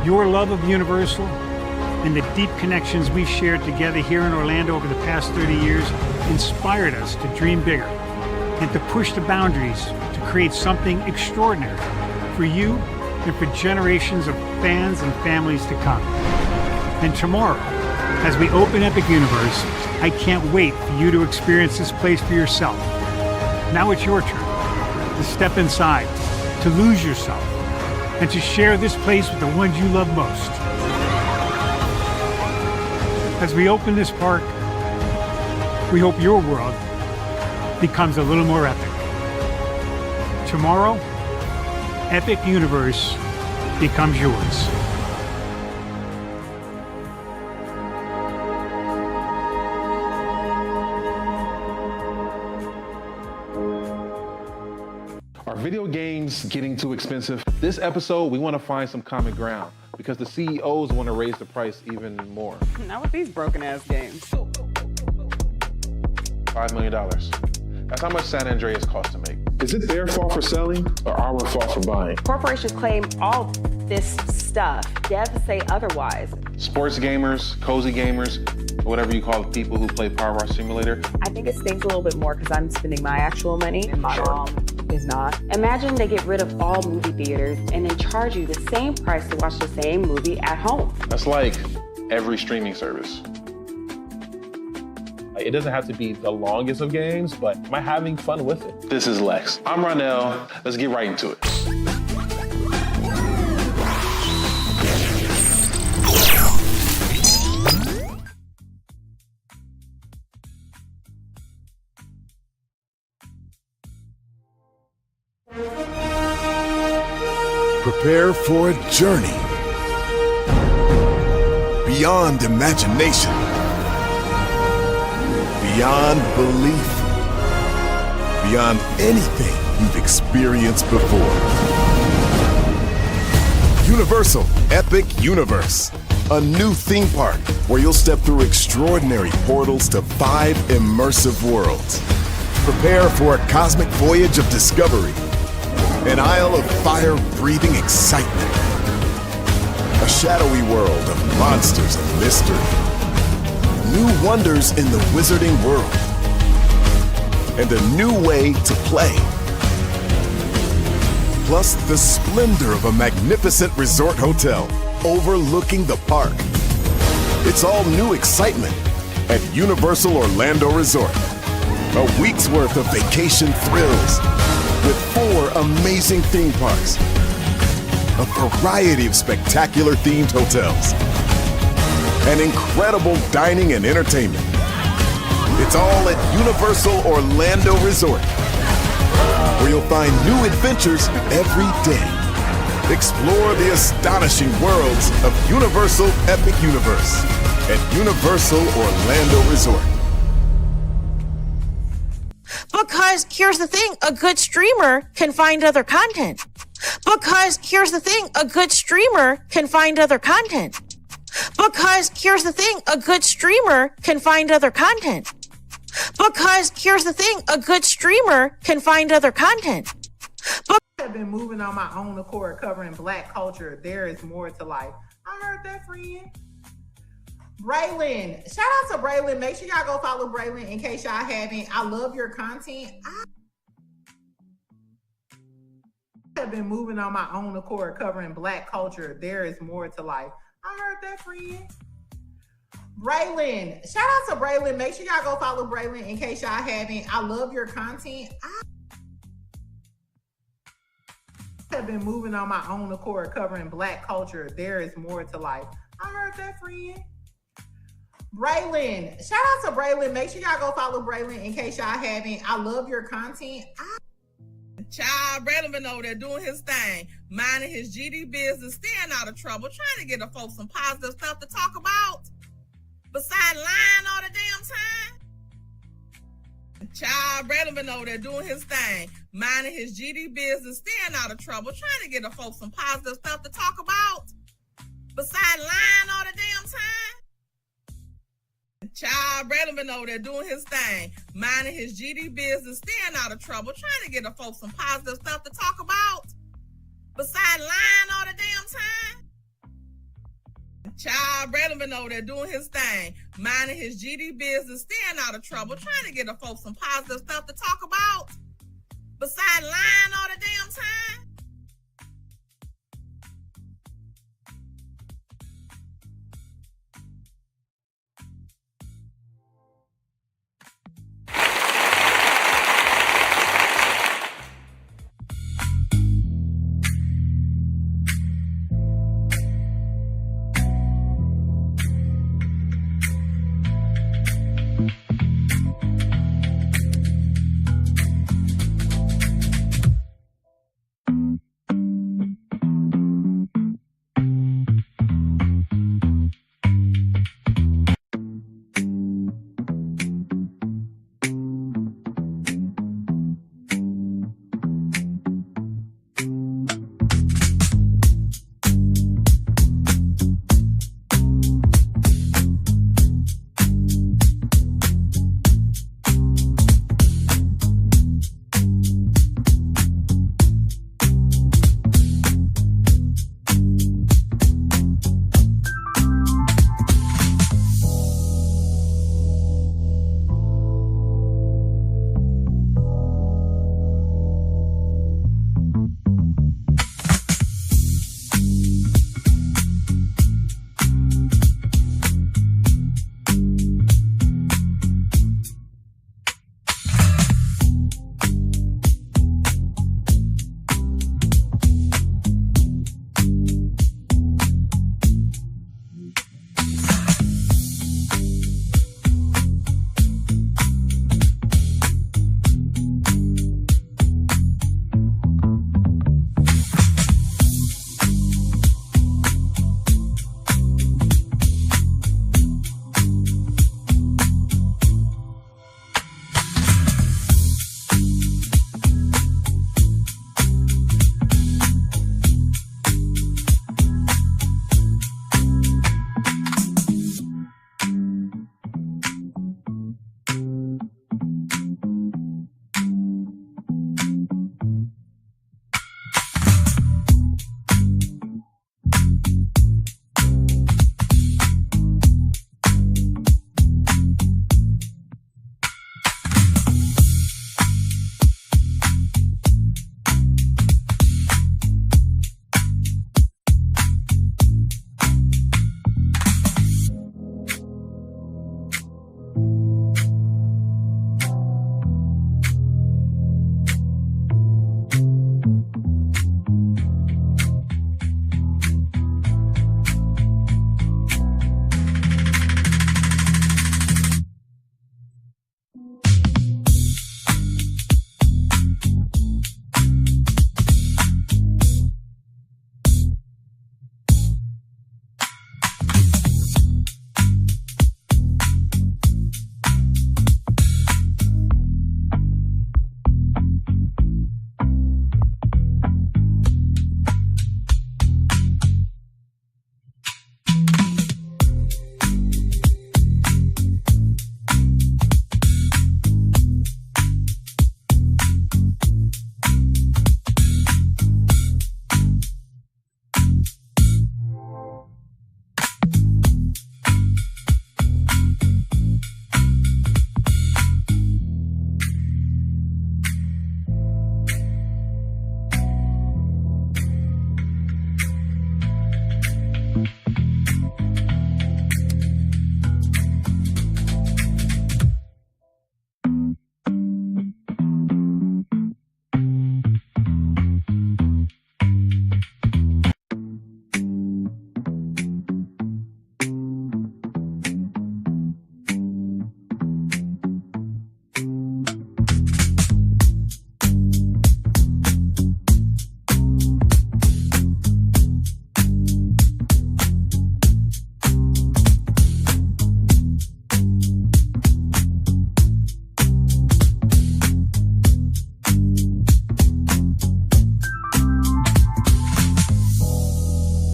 Your love of Universal and the deep connections we've shared together here in Orlando over the past 30 years inspired us to dream bigger and to push the boundaries to create something extraordinary for you and for generations of fans and families to come. And tomorrow, as we open Epic Universe, I can't wait for you to experience this place for yourself. Now it's your turn to step inside, to lose yourself, and to share this place with the ones you love most. As we open this park, we hope your world becomes a little more epic. Tomorrow, Epic Universe becomes yours. Are video games getting too expensive? This episode, we want to find some common ground because the CEOs want to raise the price even more. Not with these broken-ass games. $5 million. That's how much San Andreas costs to make. Is it their fault for selling or our fault for buying? Corporations claim all this stuff. Devs say otherwise. Sports gamers, cozy gamers, whatever you call the people who play Power Wash Simulator. I think it stings a little bit more because I'm spending my actual money and my mom is not. Imagine they get rid of all movie theaters and then charge you the same price to watch the same movie at home. That's like every streaming service. It doesn't have to be the longest of games, but am I having fun with it? This is Lex. I'm Ronell. Let's get right into it. Prepare for a journey beyond imagination, beyond belief, beyond anything you've experienced before. Universal Epic Universe, a new theme park where you'll step through extraordinary portals to 5 immersive worlds. Prepare for a cosmic voyage of discovery, an isle of fire-breathing excitement, a shadowy world of monsters and mystery, new wonders in the wizarding world, and a new way to play. Plus the splendor of a magnificent resort hotel overlooking the park. It's all new excitement at Universal Orlando Resort. A week's worth of vacation thrills with 4 amazing theme parks, a variety of spectacular themed hotels, and incredible dining and entertainment. It's all at Universal Orlando Resort, where you'll find new adventures every day. Explore the astonishing worlds of Universal Epic Universe at Universal Orlando Resort. Because here's the thing, a good streamer can find other content. Because here's the thing, a good streamer can find other content. Because here's the thing, a good streamer can find other content. Because here's the thing, a good streamer can find other content. I have been moving on my own accord, covering Black culture. There is more to life. I heard that, friend. Braylon, shout out to Braylon. Make sure y'all go follow Braylon in case y'all haven't. I love your content. I have been moving on my own accord, covering Black culture. There is more to life. I heard that, friend. Braylon, shout out to Braylon. Make sure y'all go follow Braylon in case y'all haven't. I love your content. I have been moving on my own accord, covering Black culture. There is more to life. I heard that, friend. Braylon, shout out to Braylon. Make sure y'all go follow Braylon in case y'all haven't. I love your content. Child, Braylon been over there doing his thing, minding his GD business, staying out of trouble, trying to get the folks some positive stuff to talk about. Besides lying all the damn time. Child, Braylon been over there doing his thing, minding his GD business, staying out of trouble, trying to get the folks some positive stuff to talk about. Besides lying all the damn time. Child, Braylon been over there doing his thing, minding his GD business, staying out of trouble, trying to get the folks some positive stuff to talk about. Besides lying all the damn time. Child, Braylon been over there doing his thing, minding his GD business, staying out of trouble, trying to get the folks some positive stuff to talk about. Besides lying all the damn time.